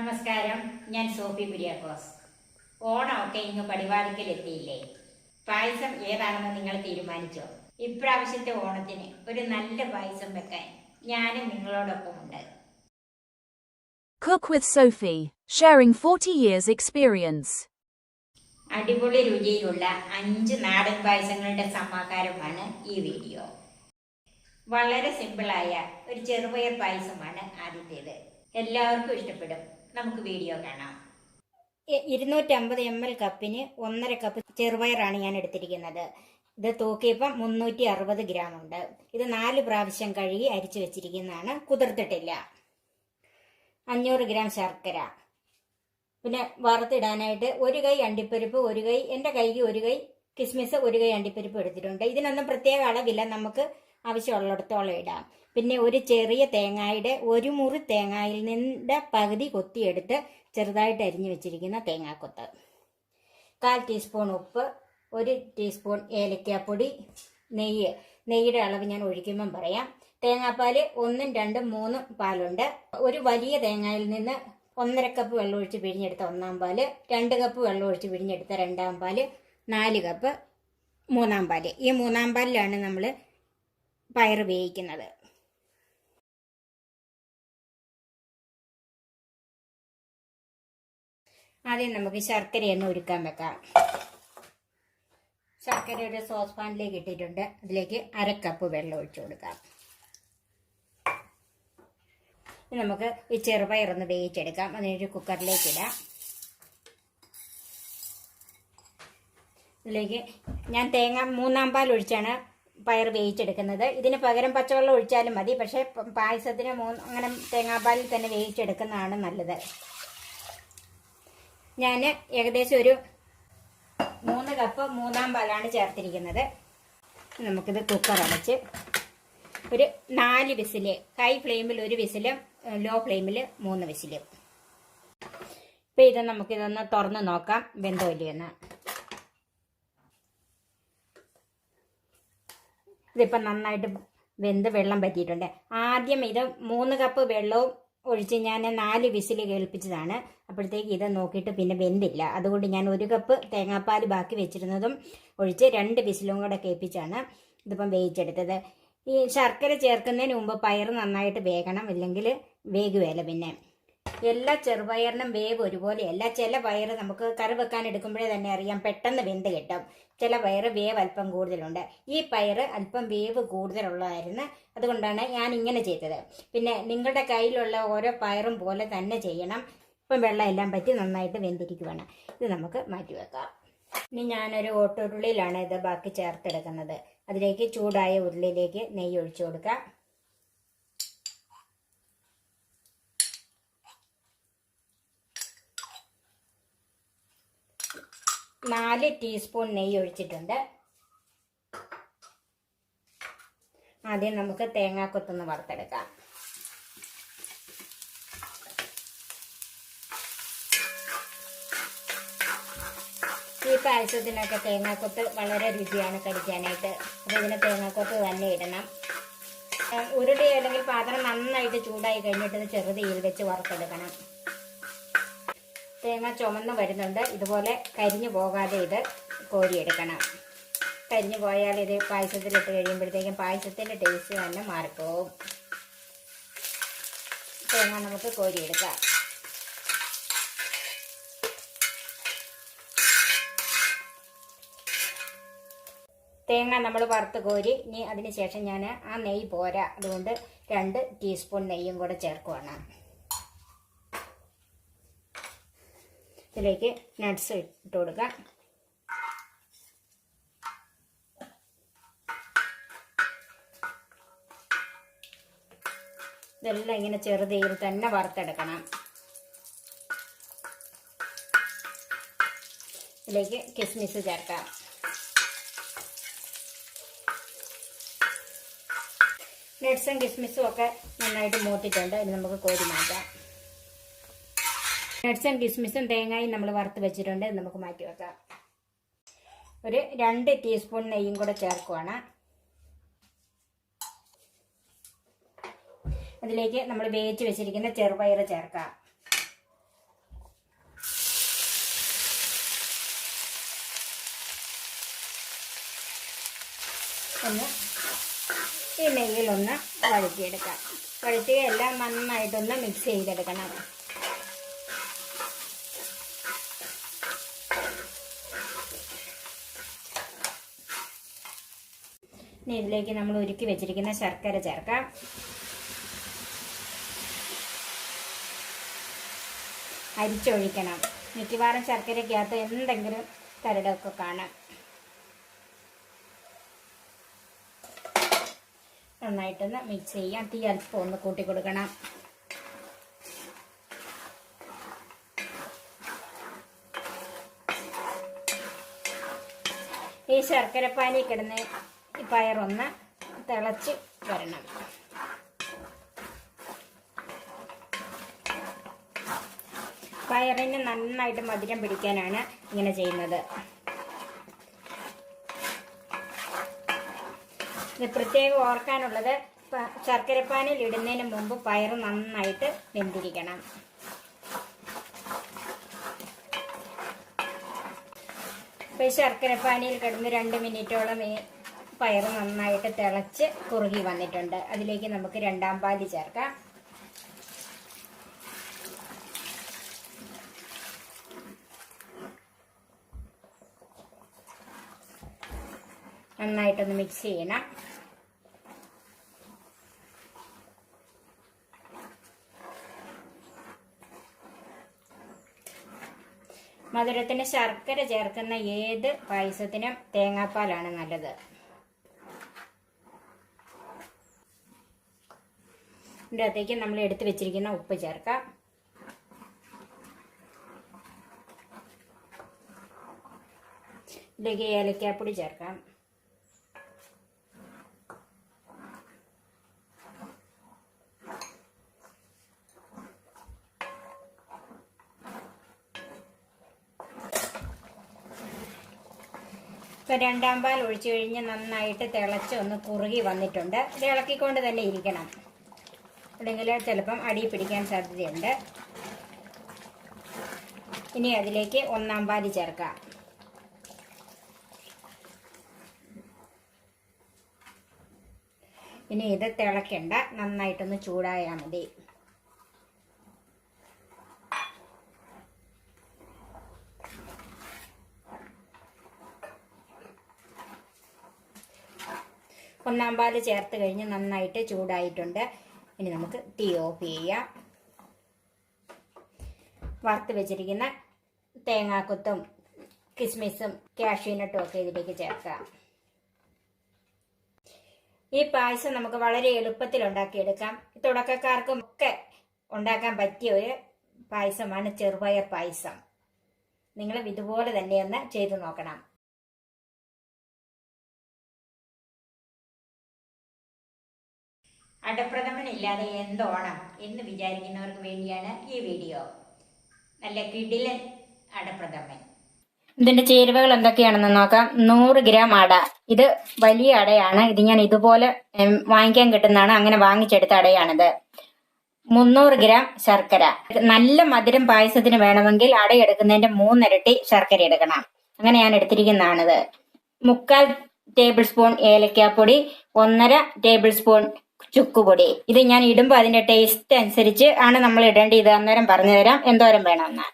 നമസ്കാരം, ഞാൻ സോഫി കുര്യാക്കോസ്. ഓണമൊക്കെ ഇങ്ങ് പടിവാതിക്കലെത്തിയില്ലേ? പായസം ഏതാണെന്ന് നിങ്ങൾ തീരുമാനിച്ചോ? ഇപ്രാവശ്യത്തെ ഓണത്തിന് ഒരു നല്ല പായസം വെക്കാൻ ഞാനും നിങ്ങളോടൊപ്പമുണ്ട്. Cook with Sophie, sharing 40 years experience. അടിപൊളി രുചിയിലുള്ള 5 നാടൻ പായസങ്ങളുടെ സമാഹാരമാണ് ഈ വീഡിയോ. വളരെ സിമ്പിളായ ഒരു ചെറുപയർ പായസമാണ് ആദ്യത്തേത്. എല്ലാവർക്കും ഇഷ്ടപ്പെടും. നമുക്ക് വീഡിയോ കാണാം. 250 ml കപ്പിന് 1.5 കപ്പ് ചെറുപയറാണ് ഞാൻ എടുത്തിരിക്കുന്നത്. ഇത് തൂക്കിയപ്പം 360 ഗ്രാം ഉണ്ട്. ഇത് 4 പ്രാവശ്യം കഴുകി അരിച്ചു വെച്ചിരിക്കുന്നതാണ്, കുതിർത്തിട്ടില്ല. 500 ഗ്രാം ശർക്കര, പിന്നെ വറുത്തിടാനായിട്ട് 1 കൈ അണ്ടിപ്പരിപ്പ്, 1 കൈ എൻ്റെ കൈക്ക് 1 കൈ കിസ്മിസ്, 1 കൈ അണ്ടിപ്പരിപ്പ് എടുത്തിട്ടുണ്ട്. ഇതിനൊന്നും പ്രത്യേക അളവില്ല, നമുക്ക് ആവശ്യമുള്ളിടത്തോളം ഇടാം. പിന്നെ ഒരു ചെറിയ തേങ്ങയുടെ 1 മുറി തേങ്ങയിൽ നിന്റെ പകുതി കൊത്തിയെടുത്ത് ചെറുതായിട്ട് അരിഞ്ഞു വെച്ചിരിക്കുന്ന തേങ്ങാക്കൊത്ത്, 1/4 ടീസ്പൂൺ ഉപ്പ്, 1 ടീസ്പൂൺ ഏലക്കാപ്പൊടി, നെയ്യുടെ അളവ് ഞാൻ ഒഴിക്കുമ്പം പറയാം. തേങ്ങാപ്പാൽ 1, 2, 3 പാലുണ്ട്. ഒരു വലിയ തേങ്ങയിൽ നിന്ന് 1.5 കപ്പ് വെള്ളം ഒഴിച്ച് പിഴിഞ്ഞെടുത്ത 1-ാം പാല്, 2 കപ്പ് വെള്ളം ഒഴിച്ച് പിഴിഞ്ഞെടുത്ത 2-ാം പാല്, 4 കപ്പ് 3-ാം പാല്. ഈ 3-ാം പാലിലാണ് നമ്മൾ പയർ വേവിക്കുന്നത്. ആദ്യം നമുക്ക് ശർക്കരയൊന്ന് ഉരുക്കാൻ വെക്കാം. ശർക്കര ഒരു സോസ് പാനിലേക്ക് ഇട്ടിട്ടുണ്ട്. അതിലേക്ക് 1/2 കപ്പ് വെള്ളം ഒഴിച്ചു കൊടുക്കാം. നമുക്ക് ഈ ചെറുപയറൊന്ന് വേവിച്ചെടുക്കാം. അതിനൊരു കുക്കറിലേക്ക് ഇടാം. ഇതിലേക്ക് ഞാൻ 3-ാം പാൽ ഒഴിച്ചാണ് പയർ വേവിച്ചെടുക്കുന്നത്. ഇതിന് പകരം പച്ചവെള്ളം ഒഴിച്ചാലും മതി, പക്ഷേ പായസത്തിന് അങ്ങനെ തേങ്ങാപ്പാലിൽ തന്നെ വേവിച്ചെടുക്കുന്നതാണ് നല്ലത്. ഞാൻ ഏകദേശം ഒരു 3 കപ്പ് 3-ാം പാലാണ് ചേർത്തിരിക്കുന്നത്. നമുക്കിത് കുക്കർ അടച്ച് ഒരു 4 വിസില്, ഹൈ ഫ്ലെയിമിൽ 1 വിസിലും ലോ ഫ്ലെയിമിൽ 3 വിസിലും. ഇപ്പം നമുക്കിതൊന്ന് തുറന്ന് നോക്കാം വെന്തോ ഇല്ലയെന്ന്. ഇതിപ്പം നന്നായിട്ട് വെന്ത് വെള്ളം പറ്റിയിട്ടുണ്ട്. ആദ്യം ഇത് 3 കപ്പ് വെള്ളവും ഒഴിച്ച് ഞാൻ 4 വിസിൽ കേൾപ്പിച്ചതാണ്. അപ്പോഴത്തേക്ക് ഇത് നോക്കിയിട്ട് പിന്നെ വെന്തില്ല. അതുകൊണ്ട് ഞാൻ 1 കപ്പ് തേങ്ങാപ്പാൽ ബാക്കി വെച്ചിരുന്നതും ഒഴിച്ച് 2 വിസിലും കൂടെ കേൾപ്പിച്ചാണ് ഇതിപ്പം വേവിച്ചെടുത്തത്. ഈ ശർക്കര ചേർക്കുന്നതിന് മുമ്പ് പയർ നന്നായിട്ട് വേകണം, ഇല്ലെങ്കിൽ വേകുവേല. പിന്നെ എല്ലാ ചെറുപയറിനും വേവ് ഒരുപോലെയല്ല. ചില പയർ നമുക്ക് കറി വെക്കാൻ എടുക്കുമ്പോഴേ തന്നെ അറിയാം പെട്ടെന്ന് വെന്ത് കിട്ടും. ചില പയർ വേവ് അല്പം കൂടുതലുണ്ട്. ഈ പയർ അല്പം വേവ് കൂടുതലുള്ളതായിരുന്നു, അതുകൊണ്ടാണ് ഞാൻ ഇങ്ങനെ ചെയ്തത്. പിന്നെ നിങ്ങളുടെ കയ്യിലുള്ള ഓരോ പയറും പോലെ തന്നെ ചെയ്യണം. ഇപ്പം വെള്ളം എല്ലാം പറ്റി നന്നായിട്ട് വെന്തിരിക്കുവാണ്. ഇത് നമുക്ക് മാറ്റി വെക്കാം. ഇനി ഞാനൊരു ഓട്ടുരുളിയിലാണ് ഇത് ബാക്കി ചേർത്തെടുക്കുന്നത്. അതിലേക്ക് ചൂടായ ഉരുളിയിലേക്ക് നെയ്യ് ഒഴിച്ചു കൊടുക്കാം. 4 ടീസ്പൂൺ നെയ്യ് ഒഴിച്ചിട്ടുണ്ട്. ആദ്യം നമുക്ക് തേങ്ങാക്കൊത്തൊന്ന് വറുത്തെടുക്കാം. ഈ പായസത്തിനൊക്കെ തേങ്ങാക്കൊത്ത് വളരെ രുചിയാണ് കഴിക്കാനായിട്ട്. അപ്പോൾ ഇതിന് തേങ്ങാക്കൊത്ത് തന്നെ ഇടണം. ഉരുളി അല്ലെങ്കിൽ പാത്രം നന്നായിട്ട് ചൂടായി കഴിഞ്ഞിട്ട് ഇത് ചെറുതീയിൽ വെച്ച് വറുത്തെടുക്കണം. തേങ്ങ ചുമന്ന് വരുന്നുണ്ട്. ഇതുപോലെ കരിഞ്ഞു പോകാതെ ഇത് കോരിയെടുക്കണം. കരിഞ്ഞു പോയാൽ ഇത് പായസത്തിലിട്ട് കഴിയുമ്പോഴത്തേക്കും പായസത്തിൻ്റെ ടേസ്റ്റ് തന്നെ മാറിപ്പോവും. തേങ്ങ നമുക്ക് കോരിയെടുക്കാം. തേങ്ങ നമ്മൾ വറുത്ത് കോരി. ഇനി അതിന് ശേഷം ഞാൻ ആ നെയ്യ് പോരാ, അതുകൊണ്ട് 2 ടീസ്പൂൺ നെയ്യും കൂടെ ചേർക്കുവാണ്. ഇതിലേക്ക് നട്ട്സ് ഇട്ട് കൊടുക്കാം. ഇതെല്ലാം ഇങ്ങനെ ചെറുതീയിൽ തന്നെ വറുത്തെടുക്കണം. ഇതിലേക്ക് കിസ്മിസ് ചേർക്കാം. നട്ട്സും കിസ്മിസും ഒക്കെ നന്നായിട്ട് മൂത്തിട്ടുണ്ട്. ഇനി നമുക്ക് കോരി മാറ്റാം. നട്ട്സും കിസ്മിസും തേങ്ങയും നമ്മൾ വറുത്ത് വെച്ചിട്ടുണ്ട്. നമുക്ക് മാറ്റി വെക്കാം. ഒരു 2 ടീസ്പൂൺ നെയ്യും കൂടെ ചേർക്കുവാണ്. അതിലേക്ക് നമ്മൾ വേവിച്ച് വെച്ചിരിക്കുന്ന ചെറുപയർ ചേർക്കാം. ഒന്ന് ഈ നെയ്യിലൊന്ന് വഴറ്റിയെടുക്കാം. എല്ലാം നന്നായിട്ടൊന്ന് മിക്സ് ചെയ്തെടുക്കണം. ഇനി ഇതിലേക്ക് നമ്മൾ ഉരുക്കി വെച്ചിരിക്കുന്ന ശർക്കര ചേർക്കാം. അരിച്ചൊഴിക്കണം. മിക്കവാറും ശർക്കരയ്ക്കകത്ത് എന്തെങ്കിലും കരടൊക്കെ കാണാം. നന്നായിട്ടൊന്ന് മിക്സ് ചെയ്യാം. തീ അല്പം ഒന്ന് കൂട്ടി കൊടുക്കണം. ഈ ശർക്കരപ്പാനി കിടന്ന് ഈ പയറൊന്ന് തിളച്ച് വരണം. പയറിന് നന്നായിട്ട് മധുരം പിടിക്കാനാണ് ഇങ്ങനെ ചെയ്യുന്നത്. ഇത് പ്രത്യേകം ഓർക്കാനുള്ളത്, ശർക്കരപ്പാനിൽ ഇടുന്നതിന് മുമ്പ് പയർ നന്നായിട്ട് വെന്തിരിക്കണം. ഇപ്പം ഈ ശർക്കരപ്പാനിയിൽ കിടന്ന് 2 മിനിറ്റോളം ഈ പയർ നന്നായിട്ട് തിളച്ച് കുറുകി വന്നിട്ടുണ്ട്. അതിലേക്ക് നമുക്ക് 2-ാം പാല് ചേർക്കാം. നന്നായിട്ടൊന്ന് മിക്സ് ചെയ്യണം. മധുരത്തിന് ശർക്കര ചേർക്കുന്ന ഏത് പായസത്തിനും തേങ്ങാപ്പാലാണ് നല്ലത്. ഇതിൻ്റെ അകത്തേക്ക് നമ്മൾ എടുത്തു വെച്ചിരിക്കുന്ന ഉപ്പ് ചേർക്കാം. ഇതിലേക്ക് ഏലക്കാപ്പൊടി ചേർക്കാം. ഇപ്പം 2-ാം പാൽ ഒഴിച്ചു കഴിഞ്ഞ് നന്നായിട്ട് തിളച്ച് ഒന്ന് കുറുകി വന്നിട്ടുണ്ട്. ഇത് ഇളക്കിക്കൊണ്ട് തന്നെ ഇരിക്കണം, അല്ലെങ്കിൽ ചിലപ്പം അടി പിടിക്കാൻ സാധ്യതയുണ്ട്. ഇനി അതിലേക്ക് 1-ാം പാൽ ചേർക്കാം. ഇനി ഇത് തിളക്കണ്ട, നന്നായിട്ടൊന്ന് ചൂടായാൽ മതി. ഒന്നാം പാല് ചേർത്ത് കഴിഞ്ഞ് നന്നായിട്ട് ചൂടായിട്ടുണ്ട്. ഇനി നമുക്ക് തീ ഓഫ് ചെയ്യാം. വറുത്ത് വെച്ചിരിക്കുന്ന തേങ്ങാക്കൊത്തും കിസ്മിസും കാഷ്യൂനട്ടും ഒക്കെ ഇതിലേക്ക് ചേർക്കാം. ഈ പായസം നമുക്ക് വളരെ എളുപ്പത്തിൽ ഉണ്ടാക്കിയെടുക്കാം. തുടക്കക്കാർക്കും ഒക്കെ ഉണ്ടാക്കാൻ പറ്റിയ ഒരു പായസമാണ് ചെറുപയർ പായസം. നിങ്ങൾ ഇതുപോലെ തന്നെ ഒന്ന് ചെയ്തു നോക്കണം. അടപ്രഥമനില്ലാതെ എന്തോണം എന്ന് വിചാരിക്കുന്നവർക്ക് വേണ്ടിയാണ് ഈ വീഡിയോ. നല്ല കിടിലൻ അടപ്രഥമൻ. ഇതിന്റെ ചേരുവകൾ എന്തൊക്കെയാണെന്ന് നോക്കാം. 100 ഗ്രാം അട. ഇത് വലിയ അടയാണ്. ഇത് ഞാൻ ഇതുപോലെ വാങ്ങിക്കാൻ കിട്ടുന്നതാണ്, അങ്ങനെ വാങ്ങിച്ചെടുത്ത അടയാണിത്. 300 ഗ്രാം ശർക്കര. നല്ല മധുരം പായസത്തിന് വേണമെങ്കിൽ അട എടുക്കുന്നതിന്റെ 3 ഇരട്ടി ശർക്കര എടുക്കണം. അങ്ങനെ ഞാൻ എടുത്തിരിക്കുന്നതാണിത്. 3/4 ടേബിൾ സ്പൂൺ ഏലക്കാപ്പൊടി, 1.5 ടേബിൾ സ്പൂൺ ചുക്കുപൊടി. ഇത് ഞാൻ ഇടുമ്പോൾ അതിന്റെ ടേസ്റ്റ് അനുസരിച്ച് ആണ് നമ്മൾ ഇടേണ്ടത്. അന്നേരം പറഞ്ഞു തരാം എന്തോരം വേണമെന്ന്.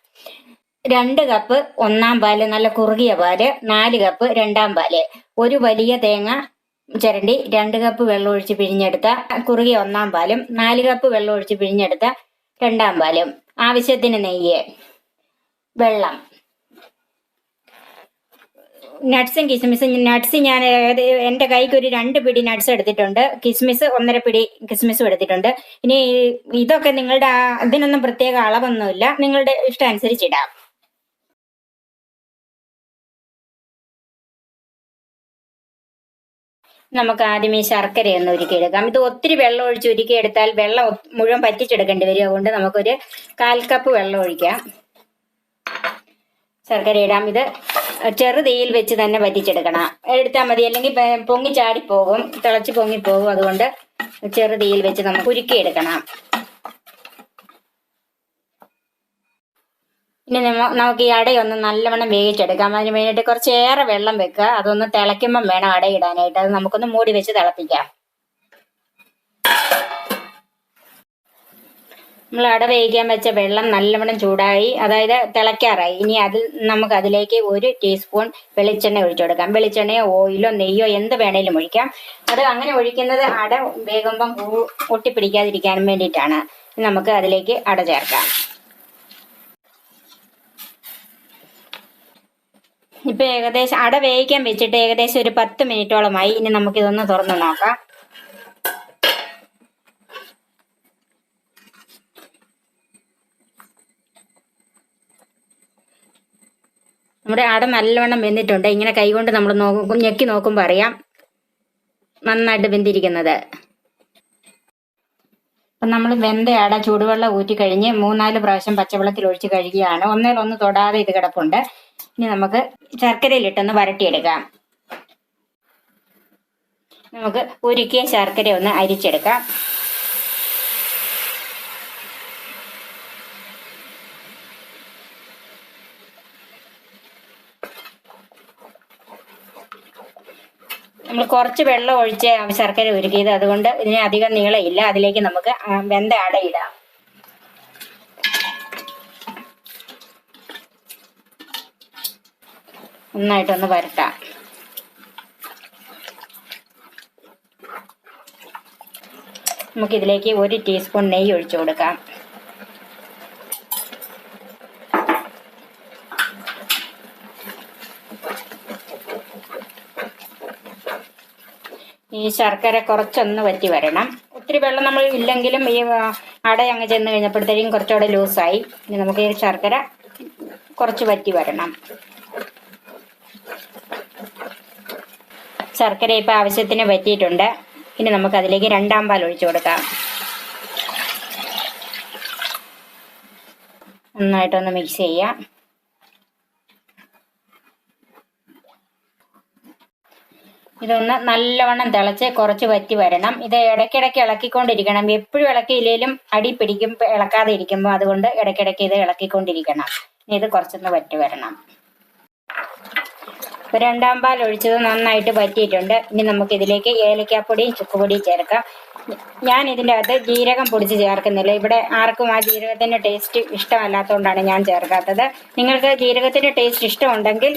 2 കപ്പ് 1-ാം പാല്, നല്ല കുറുകിയ പാല്. 4 കപ്പ് 2-ാം പാല്. ഒരു വലിയ തേങ്ങ ചിരണ്ടി 2 കപ്പ് വെള്ളം ഒഴിച്ച് പിഴിഞ്ഞെടുത്ത കുറുകിയ 1-ാം പാലും 4 കപ്പ് വെള്ളം ഒഴിച്ച് പിഴിഞ്ഞെടുത്ത 2-ാം പാലും. ആവശ്യത്തിന് നെയ്യ്, വെള്ളം, നട്ട്സും കിസ്മിസും. നട്ട്സ് ഞാൻ എൻ്റെ കൈക്ക് ഒരു 2 പിടി നട്ട്സ് എടുത്തിട്ടുണ്ട്. കിസ്മിസ് 1.5 പിടി കിസ്മിസും എടുത്തിട്ടുണ്ട്. ഇനി ഇതൊക്കെ നിങ്ങളുടെ ഇതിനൊന്നും പ്രത്യേക അളവൊന്നുമില്ല, നിങ്ങളുടെ ഇഷ്ടം അനുസരിച്ചിടാം. നമുക്ക് ആദ്യം ഈ ശർക്കരയൊന്ന് ഉരുക്കിയെടുക്കാം. ഇത് ഒത്തിരി വെള്ളം ഒഴിച്ച് ഉരുക്കിയെടുത്താൽ വെള്ളം മുഴുവൻ പറ്റിച്ചെടുക്കേണ്ടി വരും. അതുകൊണ്ട് നമുക്കൊരു 1/4 കപ്പ് വെള്ളം ഒഴിക്കാം. ശർക്കര ഇടാം. ഇത് ചെറു തീയിൽ വെച്ച് തന്നെ വറ്റിച്ചെടുക്കണം. എടുത്താൽ മതി, അല്ലെങ്കിൽ പൊങ്ങി ചാടിപ്പോകും, തിളച്ച് പൊങ്ങിപ്പോകും. അതുകൊണ്ട് ചെറു തീയിൽ വെച്ച് നമുക്ക് ഉരുക്കിയെടുക്കണം. ഇനി നമുക്ക് ഈ അടയൊന്ന് നല്ലവണ്ണം വേവിച്ചെടുക്കാം. അതിന് വേണ്ടിയിട്ട് കുറച്ചേറെ വെള്ളം വെക്കുക. അതൊന്ന് തിളയ്ക്കുമ്പം വേണം അടയിടാനായിട്ട്. അത് നമുക്കൊന്ന് മൂടി വെച്ച് തിളപ്പിക്കാം. നമ്മൾ അട വേവിക്കാൻ വെച്ച വെള്ളം നല്ലവണ്ണം ചൂടായി, അതായത് തിളയ്ക്കാറായി. ഇനി നമുക്ക് അതിലേക്ക് 1 ടീസ്പൂൺ വെളിച്ചെണ്ണ ഒഴിച്ചു കൊടുക്കാം. വെളിച്ചെണ്ണയോ ഓയിലോ നെയ്യോ എന്ത് വേണേലും ഒഴിക്കാം. അത് അങ്ങനെ ഒഴിക്കുന്നത് അട വേകുമ്പം ഒട്ടിപ്പിടിക്കാതിരിക്കാനും വേണ്ടിയിട്ടാണ്. നമുക്ക് അതിലേക്ക് അട ചേർക്കാം. ഇപ്പൊ ഏകദേശം അട വേവിക്കാൻ വെച്ചിട്ട് ഏകദേശം ഒരു 10 മിനിറ്റോളമായി. ഇനി നമുക്കിതൊന്ന് തുറന്നു നോക്കാം. നമ്മുടെ അട നല്ലവണ്ണം വെന്തിട്ടുണ്ട്. ഇങ്ങനെ കൈകൊണ്ട് നമ്മൾ ഞെക്കി നോക്കുമ്പോൾ അറിയാം നന്നായിട്ട് വെന്തിരിക്കുന്നത്. അപ്പം നമ്മൾ വെന്ത അട ചൂടുവെള്ളം ഊറ്റി കഴിഞ്ഞ് 3-4 പ്രാവശ്യം പച്ചവെള്ളത്തിൽ ഒഴിച്ച് കഴുകിയാണ്. ഒന്നേലൊന്ന് തൊടാതെ ഇത് കിടപ്പുണ്ട്. ഇനി നമുക്ക് ശർക്കരയിലിട്ടൊന്ന് വരട്ടിയെടുക്കാം. നമുക്ക് ഉരുക്കിയ ശർക്കര ഒന്ന് അരിച്ചെടുക്കാം. നമ്മൾ കുറച്ച് വെള്ളം ഒഴിച്ച് ശർക്കര ഉരുക്കിയത്, അതുകൊണ്ട് ഇതിന് അധികം നീളമില്ല. അതിലേക്ക് നമുക്ക് വെന്ത അട ഇടാം. നന്നായിട്ടൊന്ന് വരട്ടാം. നമുക്കിതിലേക്ക് 1 ടീസ്പൂൺ നെയ്യ് ഒഴിച്ചു കൊടുക്കാം. ഈ ശർക്കര കുറച്ചൊന്ന് വറ്റി വരണം. ഒത്തിരി വെള്ളം നമ്മൾ ഇല്ലെങ്കിലും ഈ അട അങ്ങ് ചെന്ന് കഴിഞ്ഞപ്പോഴത്തേക്കും കുറച്ചുകൂടെ ലൂസായി. ഇനി നമുക്ക് ഈ ശർക്കര കുറച്ച് വറ്റി വരണം. ശർക്കര ഇപ്പം ആവശ്യത്തിന് വറ്റിയിട്ടുണ്ട്. ഇനി നമുക്ക് അതിലേക്ക് 2-ാം പാൽ ഒഴിച്ചു കൊടുക്കാം. നന്നായിട്ടൊന്ന് മിക്സ് ചെയ്യാം. ഇതൊന്ന് നല്ലവണ്ണം തിളച്ച് കുറച്ച് വറ്റി വരണം. ഇത് ഇടയ്ക്കിടയ്ക്ക് ഇളക്കിക്കൊണ്ടിരിക്കണം. എപ്പോഴും ഇളക്കിയില്ലേലും അടി പിടിക്കും ഇളക്കാതെ ഇരിക്കുമ്പോൾ. അതുകൊണ്ട് ഇടയ്ക്കിടയ്ക്ക് ഇത് ഇളക്കിക്കൊണ്ടിരിക്കണം. ഇത് കുറച്ചൊന്ന് വറ്റി വരണം. ഇപ്പോൾ 2-ാം പാൽ ഒഴിച്ചത് നന്നായിട്ട് വറ്റിയിട്ടുണ്ട്. ഇനി നമുക്കിതിലേക്ക് ഏലക്കാപ്പൊടിയും ചുക്കുപൊടിയും ചേർക്കാം. ഞാൻ ഇതിൻ്റെ അകത്ത് ജീരകം പൊടിച്ച് ചേർക്കുന്നില്ല. ഇവിടെ ആർക്കും ആ ജീരകത്തിൻ്റെ ടേസ്റ്റ് ഇഷ്ടമല്ലാത്തതുകൊണ്ടാണ് ഞാൻ ചേർക്കാത്തത്. നിങ്ങൾക്ക് ജീരകത്തിൻ്റെ ടേസ്റ്റ് ഇഷ്ടമുണ്ടെങ്കിൽ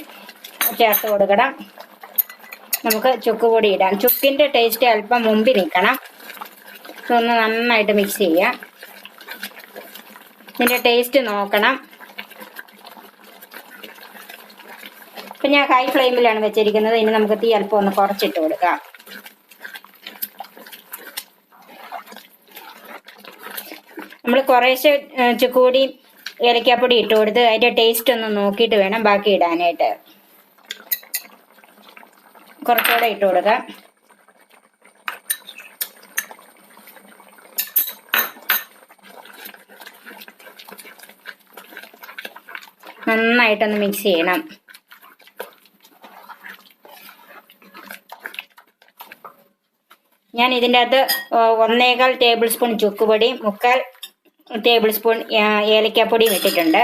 ചേർത്ത് കൊടുക്കണം. നമുക്ക് ചുക്കുപൊടി ഇടാം. ചുക്കിൻ്റെ ടേസ്റ്റ് അല്പം മുമ്പിൽ നിൽക്കണം. ഇതൊന്ന് നന്നായിട്ട് മിക്സ് ചെയ്യാം. ഇതിൻ്റെ ടേസ്റ്റ് നോക്കണം. ഇപ്പം ഞാൻ ഹൈ ഫ്ലെയിമിലാണ് വെച്ചിരിക്കുന്നത്. ഇനി നമുക്ക് തീ അല്പം ഒന്ന് കുറച്ചിട്ട് കൊടുക്കാം. നമ്മൾ കുറേശ്ശെ ചുക്കുപൊടി ഏലക്കാപ്പൊടി ഇട്ട് കൊടുത്ത് അതിൻ്റെ ടേസ്റ്റ് ഒന്ന് നോക്കിയിട്ട് വേണം ബാക്കി ഇടാനായിട്ട്. കുറച്ചുകൂടെ ഇട്ട് കൊടുക്കാം. നന്നായിട്ടൊന്ന് മിക്സ് ചെയ്യണം. ഞാൻ ഇതിൻ്റെ അകത്ത് 1.25 ടേബിൾ സ്പൂൺ ചുക്കുപൊടിയും 3/4 ടേബിൾ സ്പൂൺ ഏലക്കാപ്പൊടിയും ഇട്ടിട്ടുണ്ട്.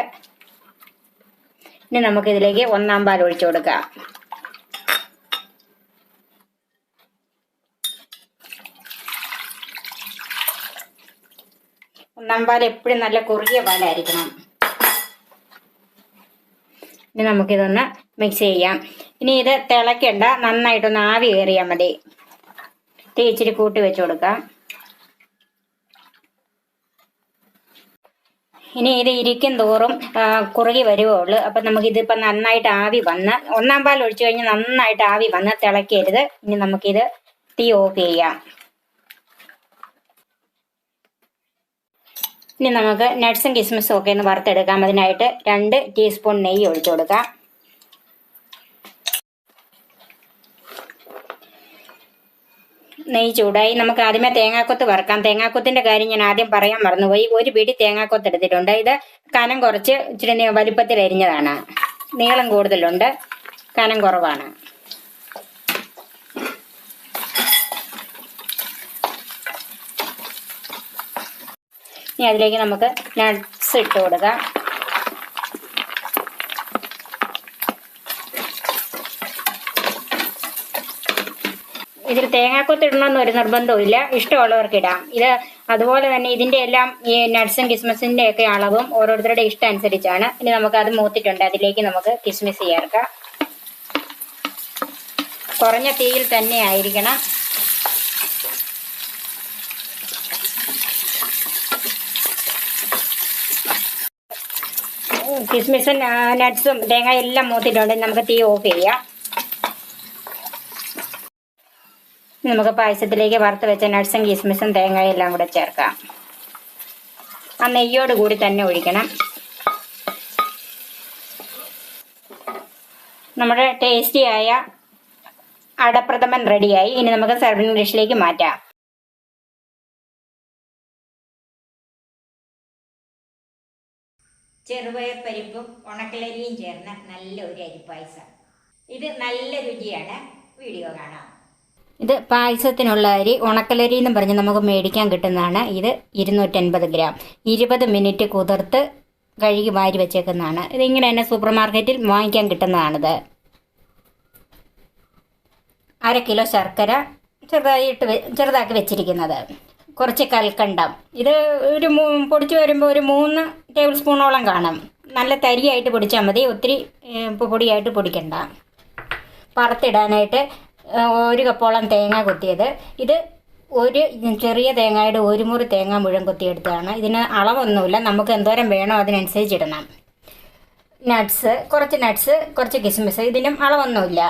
ഇനി നമുക്കിതിലേക്ക് 1-ാം പാൽ ഒഴിച്ചു കൊടുക്കാം. 1-ാം പാൽ എപ്പോഴും നല്ല കുറുകിയ പാലായിരിക്കണം. ഇനി നമുക്കിതൊന്ന് മിക്സ് ചെയ്യാം. ഇനി ഇത് തിളയ്ക്കണ്ട, നന്നായിട്ടൊന്ന് ആവി കയറിയാൽ മതി. തീ ഇച്ചിരി കൂട്ടി വെച്ച് കൊടുക്കാം. ഇനി ഇത് ഇരിക്കും തോറും കുറുകി വരുവുള്ളൂ. അപ്പം നമുക്കിതിപ്പം നന്നായിട്ട് ആവി വന്ന് 1-ാം പാൽ ഒഴിച്ചു കഴിഞ്ഞാൽ നന്നായിട്ട് ആവി വന്ന് തിളയ്ക്കരുത്. ഇനി നമുക്കിത് തീ ഓഫ് ചെയ്യാം. ഇനി നമുക്ക് നട്ട്സും കിസ്മിസും ഒക്കെ ഒന്ന് വറുത്തെടുക്കാം. അതിനായിട്ട് 2 ടീസ്പൂൺ നെയ്യ് ഒഴിച്ചു കൊടുക്കാം. നെയ്യ് ചൂടായി. നമുക്ക് ആദ്യമേ തേങ്ങാക്കൊത്ത് വറുക്കാം. തേങ്ങാക്കൊത്തിൻ്റെ കാര്യം ഞാൻ ആദ്യം പറയാൻ മറന്നുപോയി. 1 പിടി തേങ്ങാക്കൊത്ത് എടുത്തിട്ടുണ്ട്. ഇത് കനം കുറച്ച് ഇച്ചിരി വലിപ്പത്തിൽ അരിഞ്ഞതാണ്. നീളം കൂടുതലുണ്ട്, കനം കുറവാണ്. ഇനി അതിലേക്ക് നമുക്ക് നട്ട്സ് ഇട്ട് കൊടുക്കാം. ഇതിൽ തേങ്ങാക്കൊത്ത് ഇടണമെന്ന് ഒരു നിർബന്ധവും ഇഷ്ടമുള്ളവർക്ക് ഇടാം. ഇത് അതുപോലെ തന്നെ ഇതിൻ്റെ എല്ലാം ഈ നട്ട്സും കിസ്മിസിൻ്റെ ഒക്കെ അളവും ഓരോരുത്തരുടെ ഇഷ്ടം അനുസരിച്ചാണ്. ഇനി നമുക്ക് അത് മൂത്തിട്ടുണ്ട്, അതിലേക്ക് നമുക്ക് കിസ്മിസ് ചേർക്കാം. കുറഞ്ഞ തീയിൽ തന്നെ ആയിരിക്കണം. കിസ്മിസും നട്ട്സും തേങ്ങ എല്ലാം മൂത്തിട്ടുണ്ട്. നമുക്ക് തീ ഓഫ് ചെയ്യാം. നമുക്ക് പായസത്തിലേക്ക് വറുത്ത് വെച്ച നട്ട്സും കിസ്മിസും തേങ്ങയും എല്ലാം കൂടെ ചേർക്കാം. ആ നെയ്യോട് കൂടി തന്നെ ഒഴിക്കണം. നമ്മുടെ ടേസ്റ്റിയായ അടപ്രഥമൻ റെഡിയായി. ഇനി നമുക്ക് സർവിംഗ് ഡിഷിലേക്ക് മാറ്റാം. ചെറുപയർ പരിപ്പും ഉണക്കലരിയും ചേർന്ന നല്ല ഒരു അരിപ്പായസം. ഇത് നല്ല രുചിയാണ്. വീഡിയോ കാണാം. ഇത് പായസത്തിനുള്ള അരി ഉണക്കലരി എന്ന് പറഞ്ഞ് നമുക്ക് മേടിക്കാൻ കിട്ടുന്നതാണ്. ഇത് 250 ഗ്രാം 20 മിനിറ്റ് കുതിർത്ത് കഴുകി വാരി വെച്ചേക്കുന്നതാണ്. ഇതിങ്ങനെ തന്നെ സൂപ്പർ മാർക്കറ്റിൽ വാങ്ങിക്കാൻ കിട്ടുന്നതാണിത്. 1/2 കിലോ ശർക്കര ചെറുതാക്കി വെച്ചിരിക്കുന്നത്. കുറച്ച് കൽക്കണ്ടം. ഇത് ഒരു പൊടിച്ച് വരുമ്പോൾ ഒരു 3 ടേബിൾ സ്പൂണോളം കാണും. നല്ല തരിയായിട്ട് പൊടിച്ചാൽ മതി, ഒത്തിരി പൊടിയായിട്ട് പൊടിക്കണ്ട. വറുത്തിടാനായിട്ട് 1 കപ്പോളം തേങ്ങ കൊത്തിയത്. ഇത് ഒരു ചെറിയ തേങ്ങയുടെ 1 മുറി തേങ്ങ മുഴുവൻ കൊത്തിയെടുത്തതാണ്. ഇതിന് അളവൊന്നുമില്ല, നമുക്ക് എന്തോരം വേണോ അതിനനുസരിച്ച് ഇടണം. കുറച്ച് കിസ്മിസ്, ഇതിനും അളവൊന്നുമില്ല.